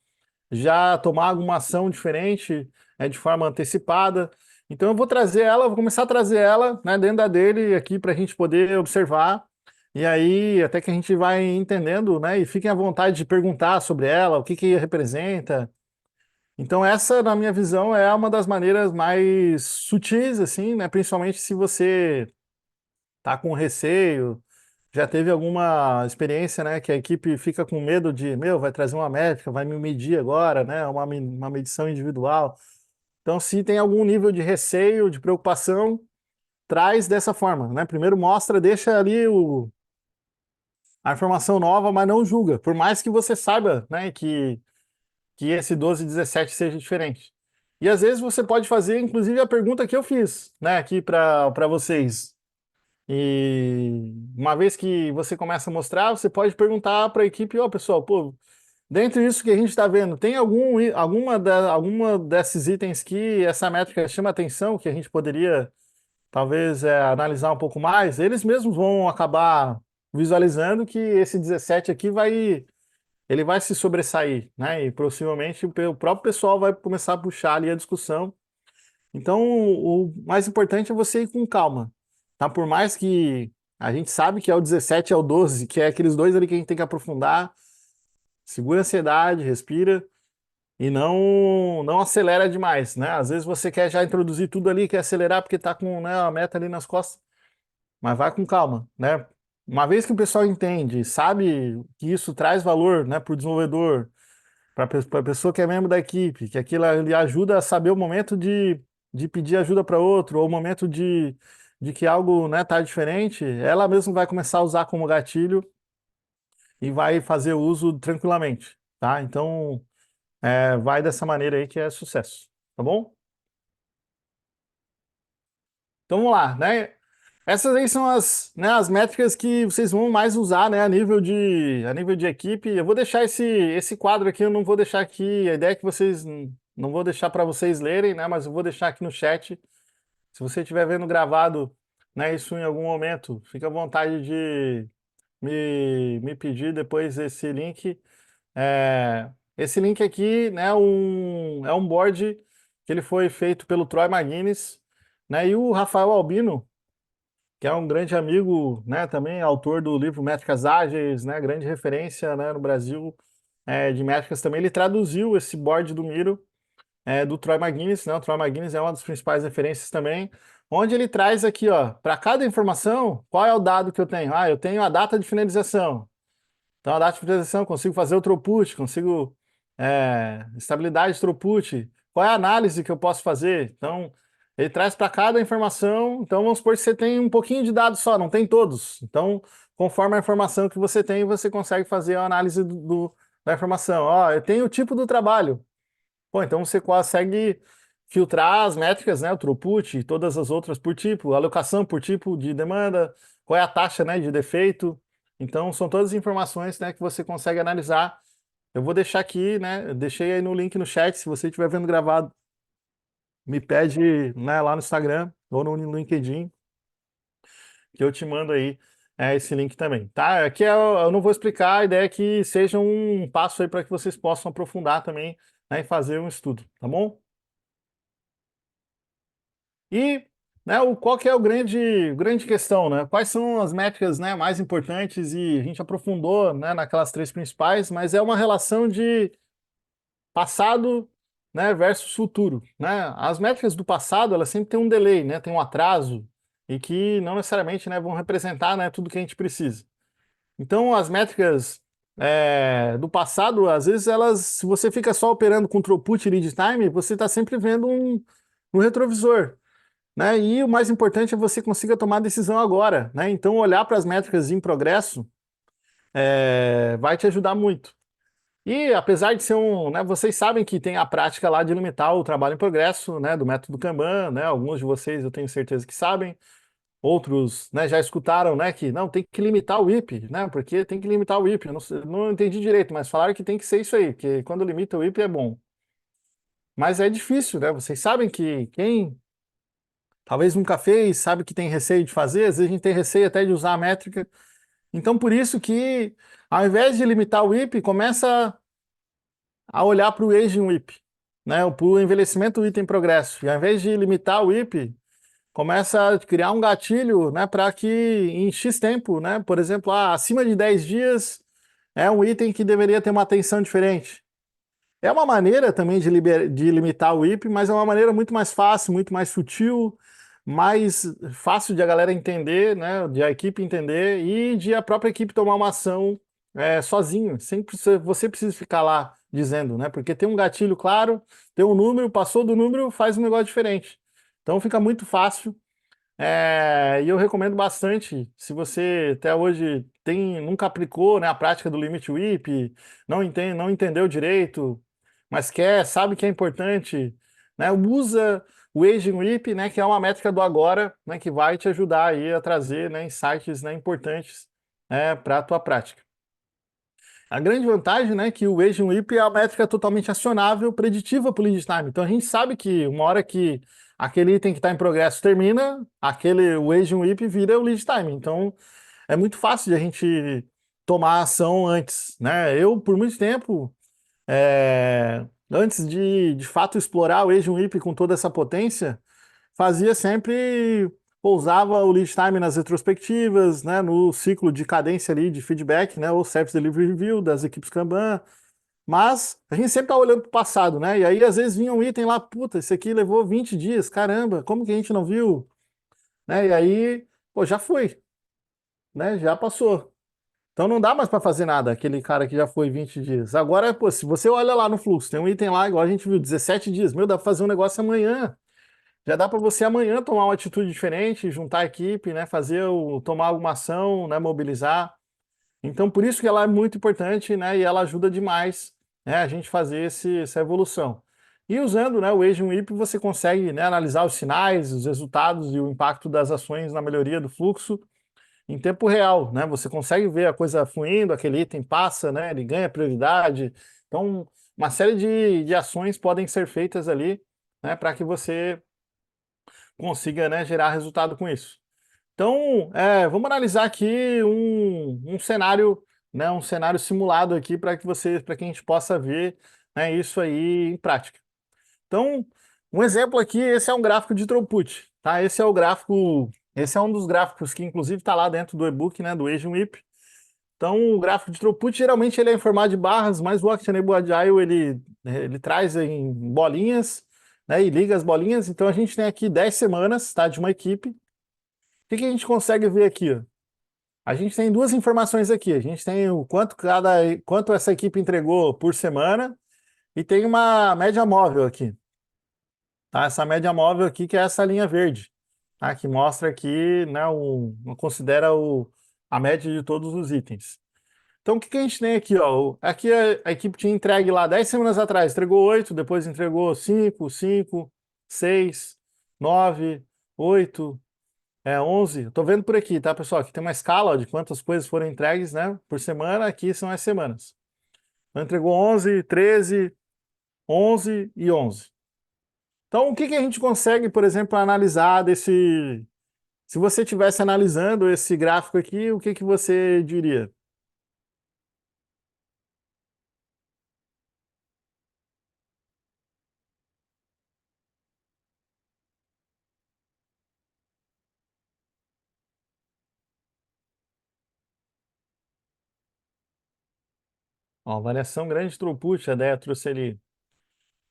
já tomar alguma ação diferente, de forma antecipada. Então eu vou começar a trazer ela, né, dentro da dele aqui para a gente poder observar. E aí, até que a gente vai entendendo, né? E fiquem à vontade de perguntar sobre ela, o que que representa. Então, essa, na minha visão, é uma das maneiras mais sutis, assim, né? Principalmente se você tá com receio, já teve alguma experiência, né? Que a equipe fica com medo de, meu, vai trazer uma métrica, vai me medir agora, né? Uma medição individual. Então, se tem algum nível de receio, de preocupação, traz dessa forma, né? Primeiro mostra, deixa ali a informação nova, mas não julga. Por mais que você saiba, né, que esse 12 17 seja diferente. E às vezes você pode fazer, inclusive, a pergunta que eu fiz, né, aqui para vocês. E uma vez que você começa a mostrar, você pode perguntar para a equipe, ó, pessoal, pô, dentro disso que a gente está vendo, tem alguma desses itens que essa métrica chama atenção, que a gente poderia talvez analisar um pouco mais? Eles mesmos vão acabar visualizando que esse 17 aqui ele vai se sobressair, né? E possivelmente o próprio pessoal vai começar a puxar ali a discussão Então, o mais importante é você ir com calma, tá? Por mais que a gente sabe que é o 17 e é o 12, que é aqueles dois ali que a gente tem que aprofundar, segura a ansiedade, respira e não acelera demais, né? Às vezes você quer já introduzir tudo ali, quer acelerar porque tá com, né, a meta ali nas costas, mas vai com calma, né? Uma vez que o pessoal entende, sabe que isso traz valor, né, para o desenvolvedor, para a pessoa que é membro da equipe, que aquilo ali ajuda a saber o momento de pedir ajuda para outro, ou o momento de que algo, né, tá diferente, ela mesma vai começar a usar como gatilho e vai fazer o uso tranquilamente, tá? Então, vai dessa maneira aí que é sucesso, tá bom? Então vamos lá, né? Essas aí são as, né, as métricas que vocês vão mais usar, né, a nível de equipe. Eu vou deixar esse quadro aqui, eu não vou deixar aqui, a ideia é que vocês, não vou deixar para vocês lerem, né, mas eu vou deixar aqui no chat. Se você estiver vendo gravado, né, isso em algum momento, fica à vontade de me pedir depois esse link. Esse link aqui, né, é um board que ele foi feito pelo Troy McGuinness, né, e o Rafael Albino, que é um grande amigo, né, também autor do livro Métricas Ágeis, né, grande referência, né, no Brasil, de métricas também. Ele traduziu esse board do Miro, do Troy McGuinness, né? O Troy McGuinness é uma das principais referências também, onde ele traz aqui, ó, para cada informação, qual é o dado que eu tenho? Ah, eu tenho a data de finalização. Então, a data de finalização, consigo fazer o throughput, consigo estabilidade de throughput. Qual é a análise que eu posso fazer? Então, ele traz para cada informação. Então, vamos supor que você tem um pouquinho de dados só, não tem todos. Então, conforme a informação que você tem, você consegue fazer a análise da informação. Ó, eu tenho o tipo do trabalho. Pô, então você consegue filtrar as métricas, né? O throughput, e todas as outras por tipo, alocação por tipo de demanda, qual é a taxa, né, de defeito. Então, são todas as informações, né, que você consegue analisar. Eu vou deixar aqui, né? Eu deixei aí no link no chat, se você estiver vendo gravado, me pede, né, lá no Instagram ou no LinkedIn, que eu te mando aí esse link também, tá? Aqui eu não vou explicar, a ideia é que seja um passo aí para que vocês possam aprofundar também, né, e fazer um estudo, tá bom? E, né, qual que é o grande questão, né? Quais são as métricas, né, mais importantes? E a gente aprofundou, né, naquelas três principais, mas é uma relação de passado, né, versus futuro, né? As métricas do passado, elas sempre têm um delay, né, tem um atraso e que não necessariamente, né, vão representar, né, tudo que a gente precisa. Então, as métricas do passado, às vezes elas, se você fica só operando com throughput e lead time, você está sempre vendo um retrovisor, né? E o mais importante é você consiga tomar a decisão agora, né? Então, olhar para as métricas em progresso vai te ajudar muito. E apesar de ser né, vocês sabem que tem a prática lá de limitar o trabalho em progresso, né, do método Kanban, né? Alguns de vocês eu tenho certeza que sabem, outros, né, já escutaram, né, que não tem que limitar o IP, né? Porque tem que limitar o IP. Eu não entendi direito, mas falaram que tem que ser isso aí, porque quando limita o IP é bom. Mas é difícil, né? Vocês sabem que quem talvez nunca fez, sabe que tem receio de fazer, às vezes a gente tem receio até de usar a métrica. Então, por isso que, ao invés de limitar o IP, começa a olhar para o aging WIP, né? Para o envelhecimento do item em progresso. E ao invés de limitar o WIP, começa a criar um gatilho, né, para que em X tempo, né, por exemplo, acima de 10 dias é um item que deveria ter uma atenção diferente. É uma maneira também de limitar o IP, mas é uma maneira muito mais fácil, muito mais sutil, mais fácil de a galera entender, né, de a equipe entender e de a própria equipe tomar uma ação sozinho, sem você precisa ficar lá dizendo, né, porque tem um gatilho claro, tem um número, passou do número, faz um negócio diferente. Então fica muito fácil e eu recomendo bastante, se você até hoje nunca aplicou, né, a prática do Limit WIP, não entendeu direito, mas sabe que é importante, né, usa o Aging WIP, né, que é uma métrica do agora, né, que vai te ajudar aí a trazer, né, insights, né, importantes para a tua prática. A grande vantagem, né, é que o Aging WIP é uma métrica totalmente acionável, preditiva para o lead time. Então a gente sabe que uma hora que aquele item que está em progresso termina, o Aging WIP vira o lead time. Então é muito fácil de a gente tomar ação antes, né? Eu, por muito tempo, antes de fato explorar o Agent Whip com toda essa potência, fazia sempre, pousava o lead time nas retrospectivas, né, no ciclo de cadência ali de feedback, né, ou Service Delivery Review das equipes Kanban, mas a gente sempre tá olhando para o passado, né, e aí às vezes vinha um item lá, puta, esse aqui levou 20 dias, caramba, como que a gente não viu? Né, e aí, pô, já foi, né, já passou. Então não dá mais para fazer nada, aquele cara que já foi 20 dias. Agora, pô, se você olha lá no fluxo, tem um item lá, igual a gente viu, 17 dias, meu, dá para fazer um negócio amanhã. Já dá para você amanhã tomar uma atitude diferente, juntar a equipe, né, tomar alguma ação, né, mobilizar. Então, por isso que ela é muito importante, né, e ela ajuda demais, né, a gente fazer essa evolução. E usando, né, o Agent Whip, você consegue, né, analisar os sinais, os resultados e o impacto das ações na melhoria do fluxo em tempo real, né? Você consegue ver a coisa fluindo, aquele item passa, né, ele ganha prioridade. Então, uma série de ações podem ser feitas ali, né, para que você consiga, né, gerar resultado com isso. Então, vamos analisar aqui um cenário, né, um cenário simulado aqui para que a gente possa ver, né, isso aí em prática. Então, um exemplo aqui, esse é um gráfico de throughput, tá? Esse é um dos gráficos que inclusive está lá dentro do e-book, né, do Agent Whip. Então, o gráfico de throughput geralmente ele é em formato de barras, mas o Actionable Agile ele traz em bolinhas, né, e liga as bolinhas. Então, a gente tem aqui 10 semanas, tá, de uma equipe. O que que a gente consegue ver aqui, ó? A gente tem duas informações aqui. A gente tem o quanto essa equipe entregou por semana e tem uma média móvel aqui, tá? Essa média móvel aqui que é essa linha verde, tá? Que mostra aqui, né, considera a média de todos os itens. Então, o que que a gente tem aqui, ó? Aqui a equipe tinha entregue lá 10 semanas atrás, entregou 8, depois entregou 5, 5, 6, 9, 8, 11. Estou vendo por aqui, tá, pessoal? Aqui tem uma escala, ó, de quantas coisas foram entregues, né, por semana. Aqui são as semanas. Então, entregou 11, 13, 11 e 11. Então, o que que a gente consegue, por exemplo, analisar desse. Se você estivesse analisando esse gráfico aqui, o que que você diria? Ó, variação grande de throughput, a ideia trouxe ali.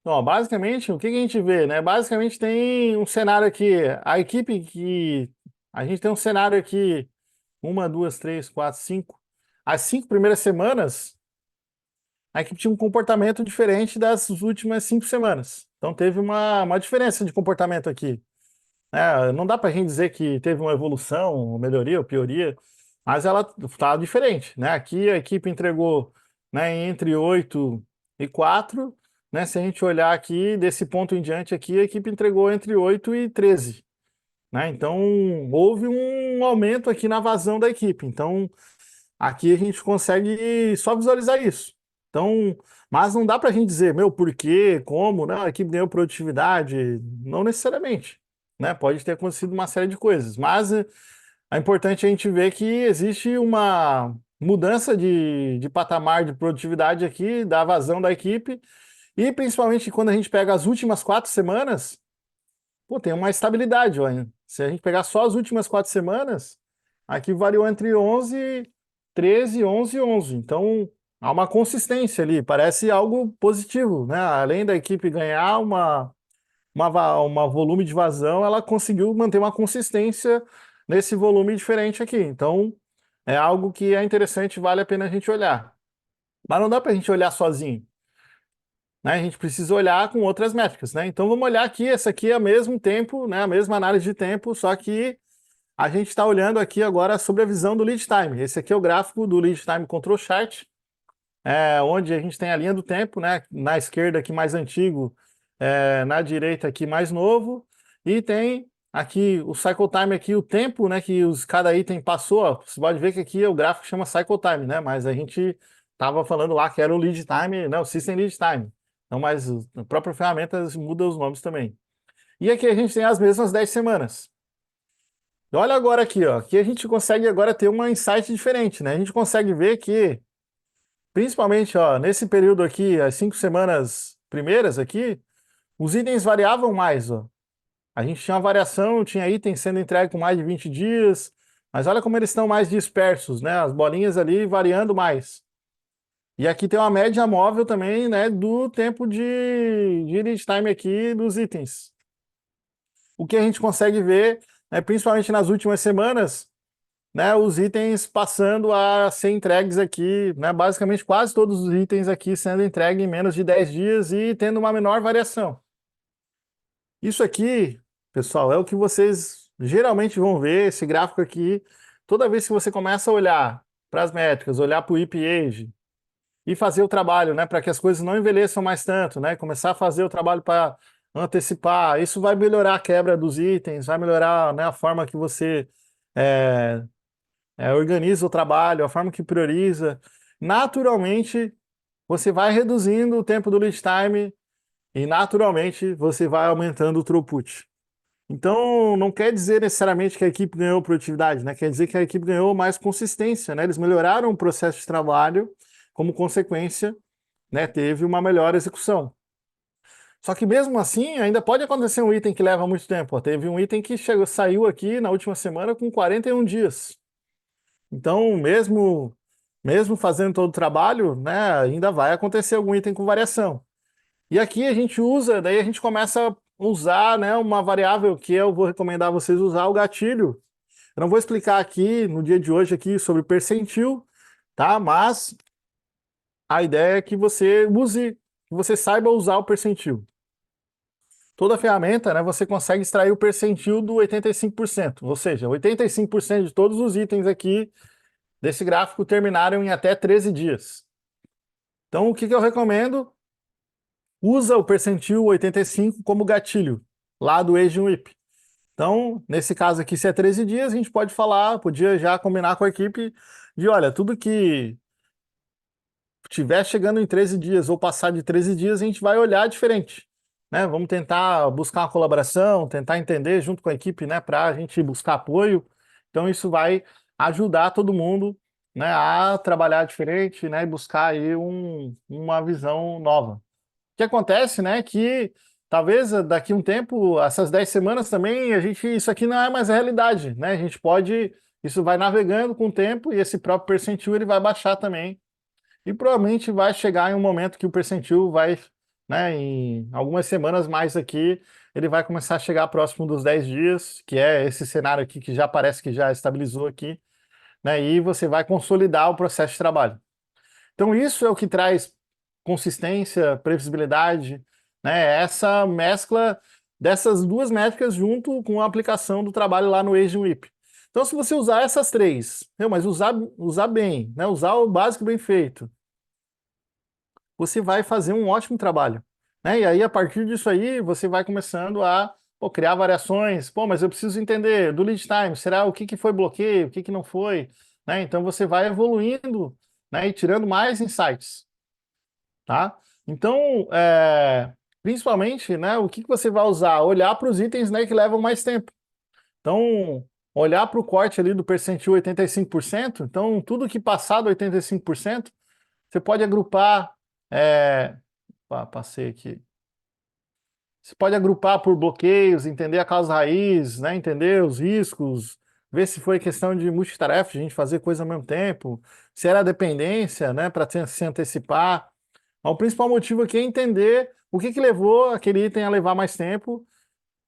Ó, basicamente, o que que a gente vê, né? Basicamente tem um cenário aqui, a equipe que a gente tem um cenário aqui, uma, duas, três, quatro, cinco. As 5 primeiras semanas, a equipe tinha um comportamento diferente das últimas 5 semanas. Então teve uma diferença de comportamento aqui. Não dá para a gente dizer que teve uma evolução, uma melhoria ou pioria, mas ela está diferente, né? Aqui a equipe entregou, né, entre 8 e 4, né? Se a gente olhar aqui, desse ponto em diante aqui, a equipe entregou entre 8 e 13, né? Então houve um aumento aqui na vazão da equipe. Então aqui a gente consegue só visualizar isso. Então, mas não dá para a gente dizer, meu, por quê, como, né? A equipe ganhou produtividade. Não necessariamente, né? Pode ter acontecido uma série de coisas, mas é importante a gente ver que existe uma mudança de patamar de produtividade aqui, da vazão da equipe, e principalmente quando a gente pega as últimas 4 semanas, pô, tem uma estabilidade, olha. Se a gente pegar só as últimas 4 semanas, aqui variou entre 11, 13, 11 e 11. Então, há uma consistência ali, parece algo positivo, né? Além da equipe ganhar uma volume de vazão, ela conseguiu manter uma consistência nesse volume diferente aqui. Então, é algo que é interessante, vale a pena a gente olhar. Mas não dá para a gente olhar sozinho, né? A gente precisa olhar com outras métricas, né? Então vamos olhar aqui, essa aqui é ao mesmo tempo, né? A mesma análise de tempo, só que a gente está olhando aqui agora sobre a visão do lead time. Esse aqui é o gráfico do lead time control chart, onde a gente tem a linha do tempo, né? Na esquerda aqui mais antigo, na direita aqui mais novo, e tem aqui o cycle time aqui, o tempo, né, que cada item passou. Ó. Você pode ver que aqui o gráfico chama cycle time, né? Mas a gente estava falando lá que era o lead time, né? O system lead time. Então, mas a própria ferramenta muda os nomes também. E aqui a gente tem as mesmas 10 semanas. Olha agora aqui, ó. Aqui a gente consegue agora ter uma insight diferente, né? A gente consegue ver que principalmente, ó, nesse período aqui, as 5 semanas primeiras aqui, os itens variavam mais, ó. A gente tinha uma variação, tinha itens sendo entregue com mais de 20 dias, mas olha como eles estão mais dispersos, né? As bolinhas ali variando mais. E aqui tem uma média móvel também, né, do tempo de lead time aqui dos itens. O que a gente consegue ver, né, principalmente nas últimas semanas, né, os itens passando a ser entregues aqui, né, basicamente quase todos os itens aqui sendo entregues em menos de 10 dias e tendo uma menor variação. Isso aqui, pessoal, é o que vocês geralmente vão ver, esse gráfico aqui, toda vez que você começa a olhar para as métricas, olhar para o IP e fazer o trabalho, né, para que as coisas não envelheçam mais tanto, né, começar a fazer o trabalho para antecipar, isso vai melhorar a quebra dos itens, vai melhorar, né, a forma que você é, organiza o trabalho, a forma que prioriza. Naturalmente, você vai reduzindo o tempo do lead time e naturalmente você vai aumentando o throughput. Então, não quer dizer necessariamente que a equipe ganhou produtividade, né? Quer dizer que a equipe ganhou mais consistência, né? Eles melhoraram o processo de trabalho, como consequência, né? Teve uma melhor execução. Só que mesmo assim, ainda pode acontecer um item que leva muito tempo. Ó. Teve um item que chegou, saiu aqui na última semana com 41 dias. Então, mesmo fazendo todo o trabalho, né? Ainda vai acontecer algum item com variação. E aqui a gente usa, daí a gente começa a usar, né, uma variável que eu vou recomendar vocês usar o gatilho. Eu não vou explicar aqui no dia de hoje aqui sobre percentil, tá? Mas a ideia é que você use, que você saiba usar o percentil. Toda ferramenta, né, você consegue extrair o percentil do 85%, ou seja, 85% de todos os itens aqui desse gráfico terminaram em até 13 dias. Então, o que que eu recomendo? Usa o percentil 85 como gatilho, lá do Agent Whip. Então, nesse caso aqui, se é 13 dias, a gente pode falar, podia já combinar com a equipe de, olha, tudo que estiver chegando em 13 dias ou passar de 13 dias, a gente vai olhar diferente, né? Vamos tentar buscar uma colaboração, tentar entender junto com a equipe, né, para a gente buscar apoio. Então, isso vai ajudar todo mundo, né, a trabalhar diferente, né, e buscar aí uma visão nova que acontece, né, que talvez daqui a um tempo, essas 10 semanas também, isso aqui não é mais a realidade, né? A gente pode, isso vai navegando com o tempo e esse próprio percentil ele vai baixar também. E provavelmente vai chegar em um momento que o percentil vai, né, em algumas semanas mais aqui, ele vai começar a chegar próximo dos 10 dias, que é esse cenário aqui que já parece que já estabilizou aqui, né? E você vai consolidar o processo de trabalho. Então, isso é o que traz consistência, previsibilidade, né? Essa mescla dessas duas métricas junto com a aplicação do trabalho lá no Agent Whip. Então, se você usar essas três, mas usar bem, né? Usar o básico bem feito, você vai fazer um ótimo trabalho, né? E aí, a partir disso aí, você vai começando a pô, criar variações. Pô, mas eu preciso entender do lead time, será o que que foi bloqueio, o que que não foi, né? Então, você vai evoluindo, né? E tirando mais insights tá? Então, principalmente, né, o que que você vai usar? Olhar para os itens, né, que levam mais tempo. Então, olhar para o corte ali do percentil 85%, então tudo que passar do 85%, você pode agrupar, passei aqui. Você pode agrupar por bloqueios, entender a causa raiz, né, entender os riscos, ver se foi questão de multitarefa, de a gente fazer coisa ao mesmo tempo, se era dependência, né, para se antecipar. Mas o principal motivo aqui é entender o que que levou aquele item a levar mais tempo,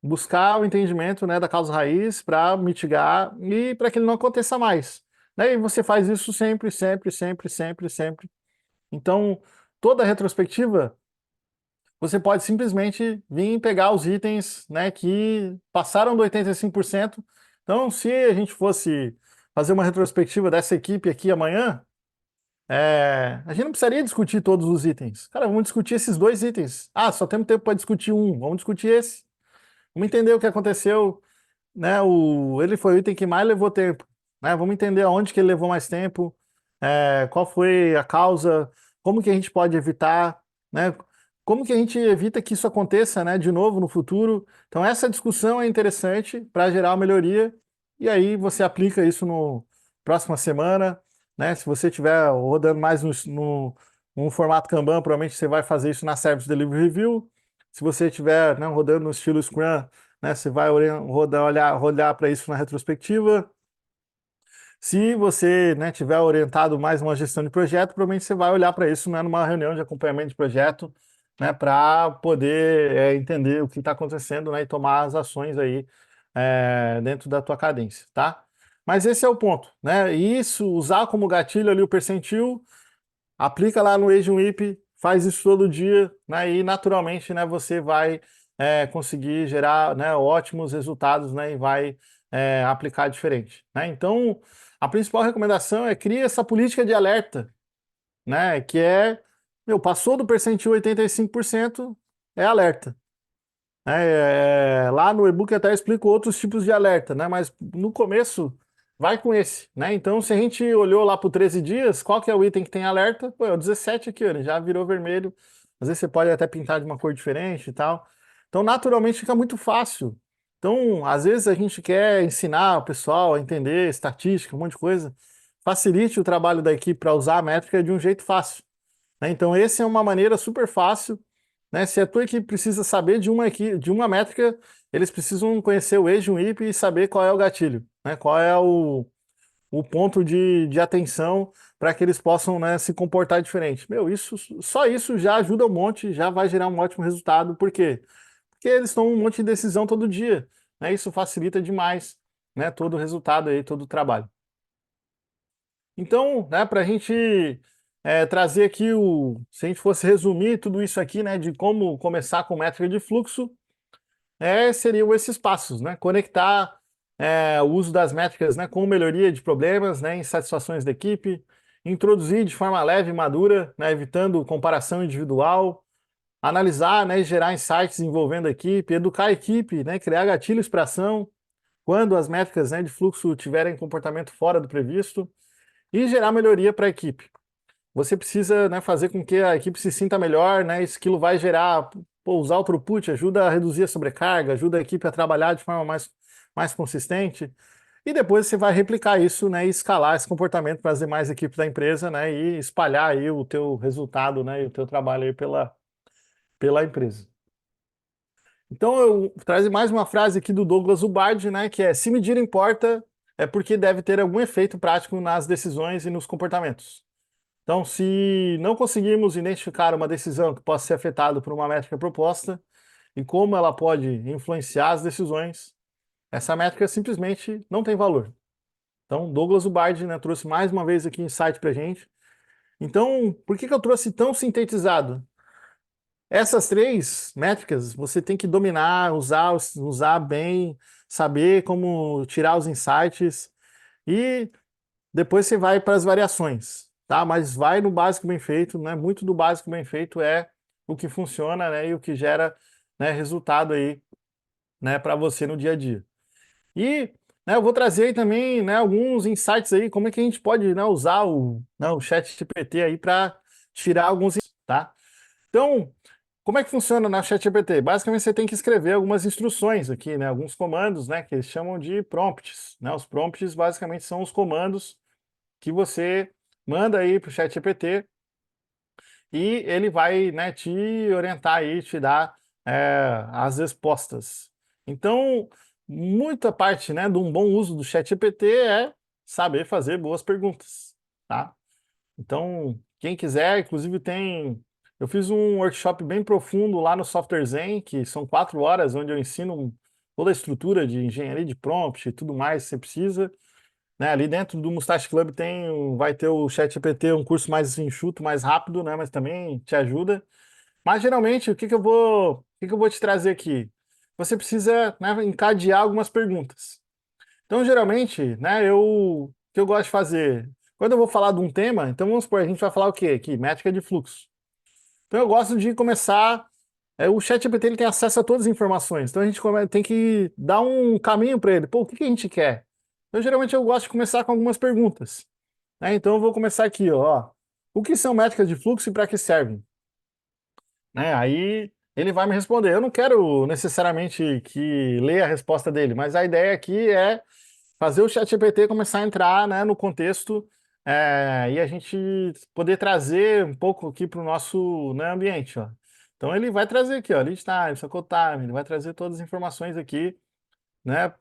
buscar o entendimento, né, da causa raiz para mitigar e para que ele não aconteça mais. Né? E você faz isso sempre, sempre, sempre, sempre, sempre. Então, toda retrospectiva, você pode simplesmente vir e pegar os itens, né, que passaram do 85%. Então, se a gente fosse fazer uma retrospectiva dessa equipe aqui amanhã, a gente não precisaria discutir todos os itens. Cara, vamos discutir esses dois itens. Ah, só temos tempo para discutir um. Vamos discutir esse. Vamos entender o que aconteceu, né? Ele foi o item que mais levou tempo, né? Vamos entender aonde que ele levou mais tempo, qual foi a causa, como que a gente pode evitar, né? Como que a gente evita que isso aconteça, né, de novo no futuro. Então, essa discussão é interessante para gerar uma melhoria, e aí você aplica isso no próxima semana, né? Se você estiver rodando mais no formato Kanban, provavelmente você vai fazer isso na Service Delivery Review. Se você estiver, né, rodando no estilo Scrum, né, você vai olhar para isso na retrospectiva. Se você, né, tiver orientado mais uma gestão de projeto, provavelmente você vai olhar para isso, né, numa reunião de acompanhamento de projeto, né, para poder entender o que está acontecendo, né, e tomar as ações aí dentro da tua cadência, tá? Mas esse é o ponto, né? E isso, usar como gatilho ali o percentil, aplica lá no Agent Whip, faz isso todo dia, né? E naturalmente, né, você vai conseguir gerar, né, ótimos resultados, né? E vai aplicar diferente, né? Então, a principal recomendação é criar essa política de alerta, né? Que é, meu, passou do percentil 85%, é alerta. Lá no e-book eu até explico outros tipos de alerta, né? Mas no começo vai com esse, né? Então, se a gente olhou lá para 13 dias, qual que é o item que tem alerta? Pô, é o 17 aqui, ó, ele já virou vermelho. Às vezes você pode até pintar de uma cor diferente e tal. Então, naturalmente fica muito fácil. Então, às vezes a gente quer ensinar o pessoal a entender estatística, um monte de coisa. Facilite o trabalho da equipe para usar a métrica de um jeito fácil, né? Então, essa é uma maneira super fácil, né? Se a tua equipe precisa saber de uma métrica, eles precisam conhecer o eixo, o IP e saber qual é o gatilho, né? Qual é o ponto de atenção para que eles possam, né, se comportar diferente. Meu, só isso já ajuda um monte, já vai gerar um ótimo resultado. Por quê? Porque eles tomam um monte de decisão todo dia, né? Isso facilita demais, né, todo o resultado aí, todo o trabalho. Então, né, para a gente trazer aqui se a gente fosse resumir tudo isso aqui, né, de como começar com métrica de fluxo, seriam esses passos, né? Conectar o uso das métricas, né, com melhoria de problemas, né, insatisfações da equipe, introduzir de forma leve e madura, né, evitando comparação individual, analisar, né, e gerar insights envolvendo a equipe, educar a equipe, né, criar gatilhos para ação quando as métricas, né, de fluxo tiverem comportamento fora do previsto e gerar melhoria para a equipe. Você precisa, né, fazer com que a equipe se sinta melhor, né? Aquilo vai gerar, pô, usar o throughput ajuda a reduzir a sobrecarga, ajuda a equipe a trabalhar de forma mais consistente. E depois você vai replicar isso, né, e escalar esse comportamento para as demais equipes da empresa, né, e espalhar aí o teu resultado, né, e o teu trabalho aí pela empresa. Então eu trago mais uma frase aqui do Douglas Ubard, né, que é: se medir importa, é porque deve ter algum efeito prático nas decisões e nos comportamentos. Então, se não conseguirmos identificar uma decisão que possa ser afetada por uma métrica proposta e como ela pode influenciar as decisões, essa métrica simplesmente não tem valor. Então, Douglas Ubard, né, trouxe mais uma vez aqui insight para a gente. Então, por que eu trouxe tão sintetizado? Essas três métricas você tem que dominar, usar bem, saber como tirar os insights e depois você vai para as variações, tá? Mas vai no básico bem feito, né? Muito do básico bem feito é o que funciona, né? E o que gera, né, resultado aí, né, para você no dia a dia. E, né, eu vou trazer aí também, né, alguns insights aí, como é que a gente pode, né, usar o chat GPT aí para tirar alguns, tá? Então, como é que funciona na ChatGPT? Basicamente, você tem que escrever algumas instruções aqui, né? Alguns comandos, né? Que eles chamam de prompts, né? Os prompts basicamente são os comandos que você manda aí para o ChatGPT e ele vai, né, te orientar aí, te dar as respostas. Então, muita parte, né, de um bom uso do ChatGPT é saber fazer boas perguntas, tá? Então, quem quiser, inclusive eu fiz um workshop bem profundo lá no Software Zen, que são 4 horas, onde eu ensino toda a estrutura de engenharia de prompt e tudo mais que você precisa, né? Ali dentro do Mustache Club vai ter o ChatGPT, um curso mais enxuto, mais rápido, né? Mas também te ajuda. Mas geralmente, o que que eu vou te trazer aqui? Você precisa, né, encadear algumas perguntas. Então, geralmente, né, o que eu gosto de fazer, quando eu vou falar de um tema, então vamos supor, a gente vai falar o quê aqui? Métrica de fluxo. Então, eu gosto de começar. O ChatGPT ele tem acesso a todas as informações, então a gente tem que dar um caminho para ele. Pô, o que que a gente quer? Então, geralmente, eu gosto de começar com algumas perguntas, né? Então, eu vou começar aqui, ó. O que são métricas de fluxo e para que servem? Né? Aí ele vai me responder. Eu não quero necessariamente que leia a resposta dele, mas a ideia aqui é fazer o ChatGPT começar a entrar, né, no contexto e a gente poder trazer um pouco aqui para o nosso, né, ambiente, ó. Então ele vai trazer aqui, ó, lead time, cycle time, ele vai trazer todas as informações aqui, né,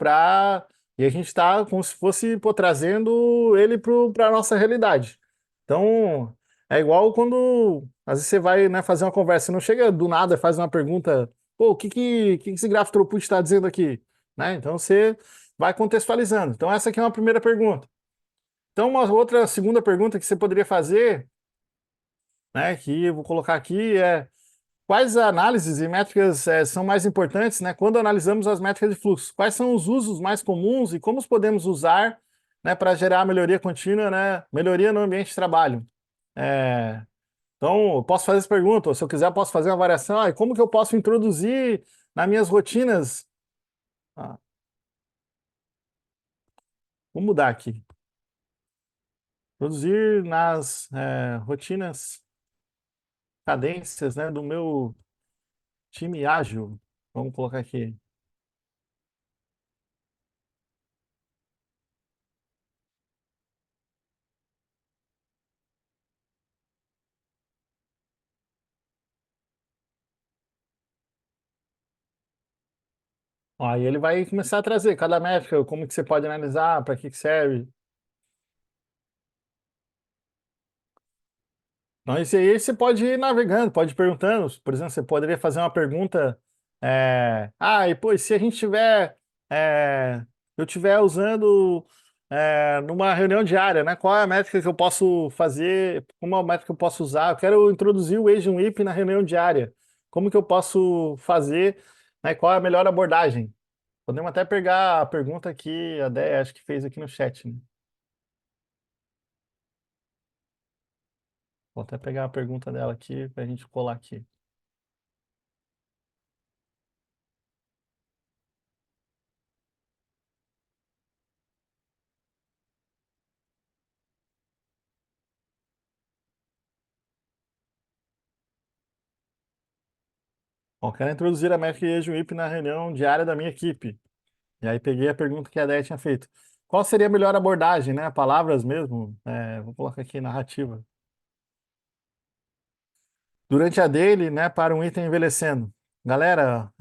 e a gente está como se fosse, pô, trazendo ele para a nossa realidade. Então, é igual quando às vezes você vai, né, fazer uma conversa, você não chega do nada e faz uma pergunta, pô, o que esse graph throughput está dizendo aqui, né? Então você vai contextualizando. Então essa aqui é uma primeira pergunta. Então uma outra segunda pergunta que você poderia fazer, né, que eu vou colocar aqui é: quais análises e métricas são mais importantes, né, quando analisamos as métricas de fluxo? Quais são os usos mais comuns e como os podemos usar, né, para gerar melhoria contínua, né, melhoria no ambiente de trabalho? É, então, eu posso fazer essa pergunta, ou se eu quiser, eu posso fazer uma variação. E como que eu posso introduzir nas minhas rotinas? Ah, vou mudar aqui. Introduzir nas rotinas, cadências, né, do meu time ágil. Vamos colocar aqui. Aí ele vai começar a trazer cada métrica, como que você pode analisar, para que serve. Então, esse aí você pode ir navegando, pode ir perguntando. Por exemplo, você poderia fazer uma pergunta. E pô, e se a gente tiver. Eu estiver usando numa reunião diária, né? Qual é a métrica que eu posso fazer? Como é a métrica que eu posso usar? Eu quero introduzir o Agent Whip na reunião diária. Como que eu posso fazer? Né? Qual é a melhor abordagem? Podemos até pegar a pergunta que a Déia acho que fez aqui no chat, né? Vou até pegar a pergunta dela aqui para a gente colar aqui. Bom, quero introduzir a métrica EageWhip na reunião diária da minha equipe. E aí peguei a pergunta que a Déia tinha feito. Qual seria a melhor abordagem, né? Palavras mesmo. Vou colocar aqui narrativa. Durante a daily, né? Para um item envelhecendo. Galera,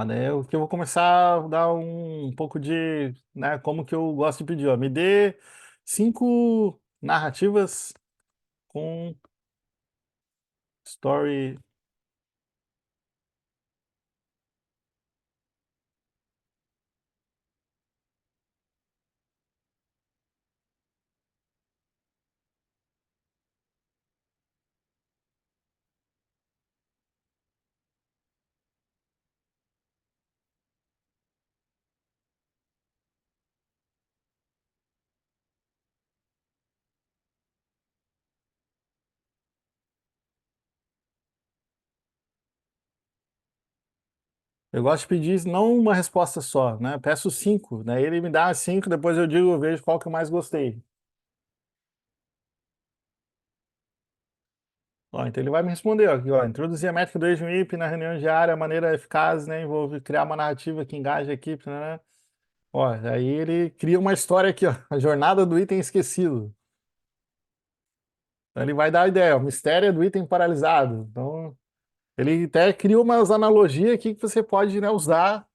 daí o que eu vou começar a dar um pouco de, né? Como que eu gosto de pedir, ó. Me dê 5 narrativas com story. Eu gosto de pedir não uma resposta só, né? Eu peço 5, né? Ele me dá as 5, depois eu digo, eu vejo qual que eu mais gostei. Ó, então ele vai me responder, ó, aqui, ó, introduzir a métrica do Agent na reunião diária, a maneira eficaz, né? Envolve criar uma narrativa que engaje a equipe, né? Ó, aí ele cria uma história aqui, ó, a jornada do item esquecido. Então ele vai dar a ideia, ó, o mistério do item paralisado. Então ele até cria umas analogias aqui que você pode, né, usar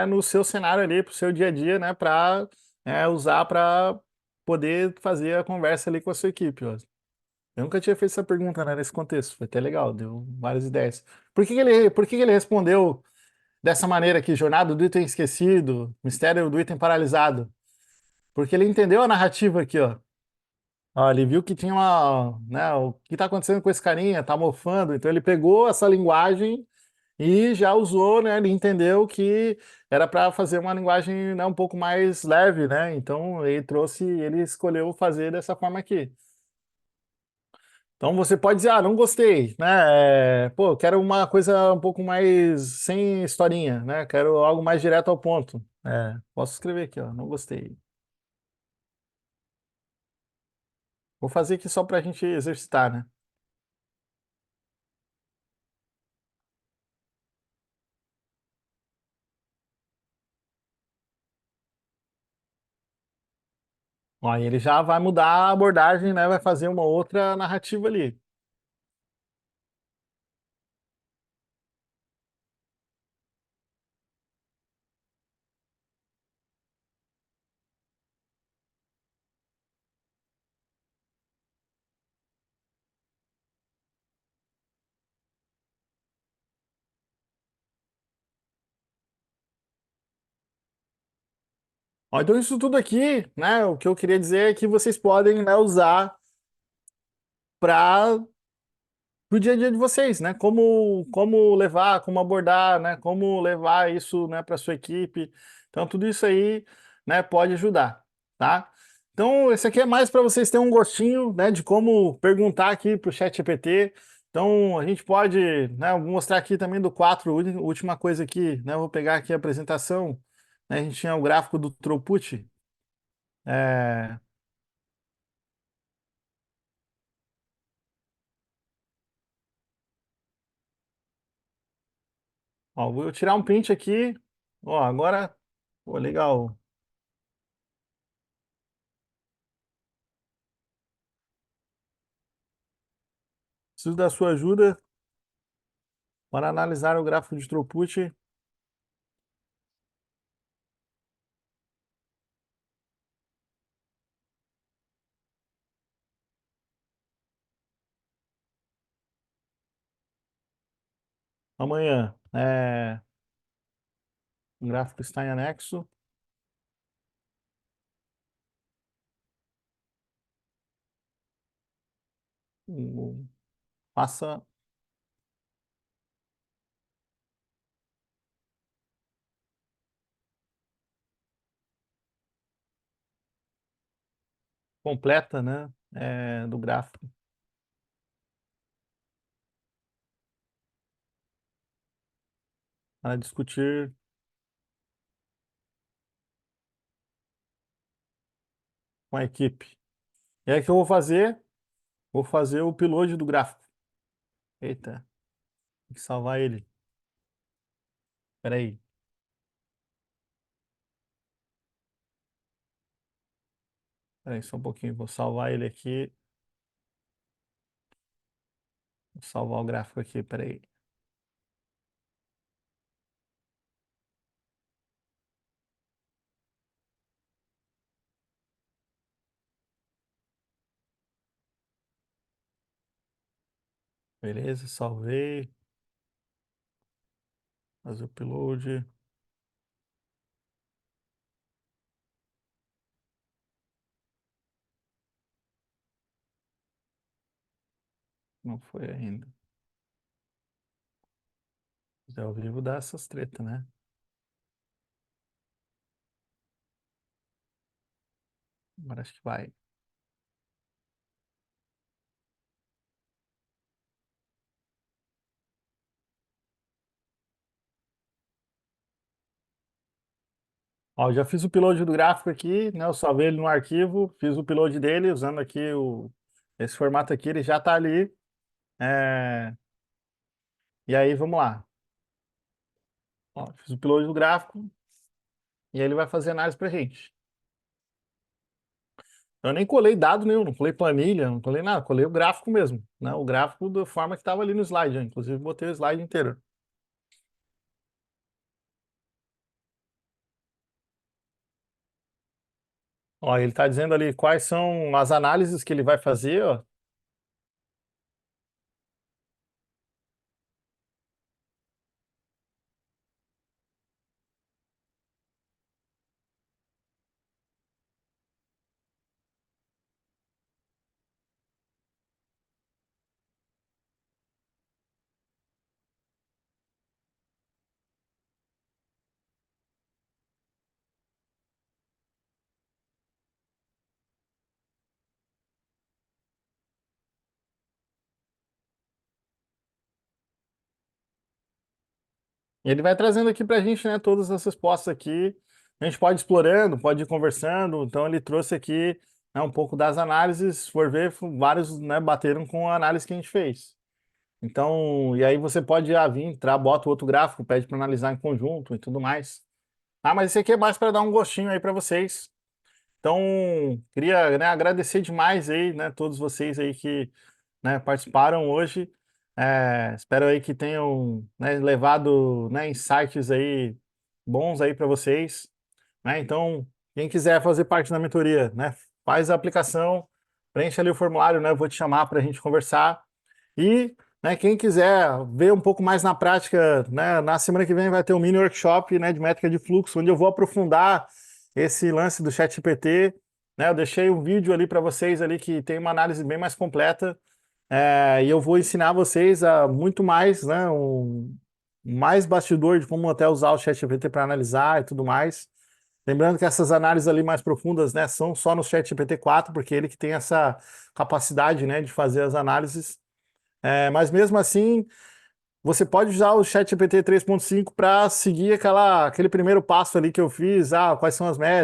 no seu cenário ali, para o seu dia a dia, né, para usar para poder fazer a conversa ali com a sua equipe. Ó. Eu nunca tinha feito essa pergunta, né, nesse contexto. Foi até legal, deu várias ideias. Por que que ele respondeu dessa maneira aqui, jornada do item esquecido, mistério do item paralisado? Porque ele entendeu a narrativa aqui, ó. Ó, ele viu que tinha uma, né, o que está acontecendo com esse carinha, tá mofando. Então ele pegou essa linguagem e já usou, né? Ele entendeu que era para fazer uma linguagem, né, um pouco mais leve, né? Então ele escolheu fazer dessa forma aqui. Então você pode dizer, ah, não gostei, né? Pô, quero uma coisa um pouco mais sem historinha, né? Quero algo mais direto ao ponto. Posso escrever aqui, ó, não gostei. Vou fazer aqui só para a gente exercitar, né? Ó, aí ele já vai mudar a abordagem, né? Vai fazer uma outra narrativa ali. Ó, então isso tudo aqui, né? O que eu queria dizer é que vocês podem, né, usar para o dia a dia de vocês, né? Como levar, como abordar, né? Como levar isso, né, para sua equipe. Então tudo isso aí, né, pode ajudar, tá? Então esse aqui é mais para vocês terem um gostinho, né, de como perguntar aqui para o ChatGPT. Então a gente pode, né, eu vou mostrar aqui também do 4, última coisa aqui, né? Eu vou pegar aqui a apresentação, né? A gente tinha o gráfico do throughput. É, ó, vou tirar um print aqui. Ó, agora, pô, legal. Preciso da sua ajuda para analisar o gráfico de throughput amanhã. O gráfico está em anexo. O- Faça completa, né, do gráfico para discutir com a equipe. E aí o que eu vou fazer? Vou fazer o upload do gráfico. Eita, tem que salvar ele. Espera aí. Espera aí só um pouquinho. Vou salvar ele aqui. Vou salvar o gráfico aqui. Espera aí. Beleza, salvei. Fazer o upload. Não foi ainda. Mas é ao vivo dá essas tretas, né? Agora acho que vai. Ó, eu já fiz o upload do gráfico aqui, né? Eu salvei ele no arquivo, fiz o upload dele usando aqui esse formato aqui, ele já está ali. É, E aí, vamos lá. Ó, fiz o upload do gráfico e aí ele vai fazer análise pra gente. Eu nem colei dado nenhum, não colei planilha, não colei nada, colei o gráfico mesmo, né? O gráfico da forma que estava ali no slide, né? Inclusive botei o slide inteiro. Ó, ele está dizendo ali quais são as análises que ele vai fazer, ó. E ele vai trazendo aqui para a gente, né, todas as respostas aqui. A gente pode ir explorando, pode ir conversando. Então ele trouxe aqui, né, um pouco das análises. Se for ver, vários, né, bateram com a análise que a gente fez. Então, e aí você pode vir, entrar, bota o outro gráfico, pede para analisar em conjunto e tudo mais. Ah, mas esse aqui é mais para dar um gostinho aí para vocês. Então, queria, né, agradecer demais aí, né, todos vocês aí que, né, participaram hoje. Espero aí que tenham, né, levado, né, insights aí bons aí para vocês, né? Então, quem quiser fazer parte da mentoria, né, faz a aplicação, preenche ali o formulário, né? Eu vou te chamar para a gente conversar. E, né, quem quiser ver um pouco mais na prática, né, na semana que vem vai ter um mini workshop, né, de métrica de fluxo, onde eu vou aprofundar esse lance do ChatGPT, né? Eu deixei um vídeo ali para vocês ali que tem uma análise bem mais completa, e eu vou ensinar vocês a muito mais, né, mais bastidor de como até usar o ChatGPT para analisar e tudo mais. Lembrando que essas análises ali mais profundas, né, são só no ChatGPT 4, porque é ele que tem essa capacidade, né, de fazer as análises. Mas mesmo assim, você pode usar o ChatGPT 3.5 para seguir aquele primeiro passo ali que eu fiz, quais são as métricas,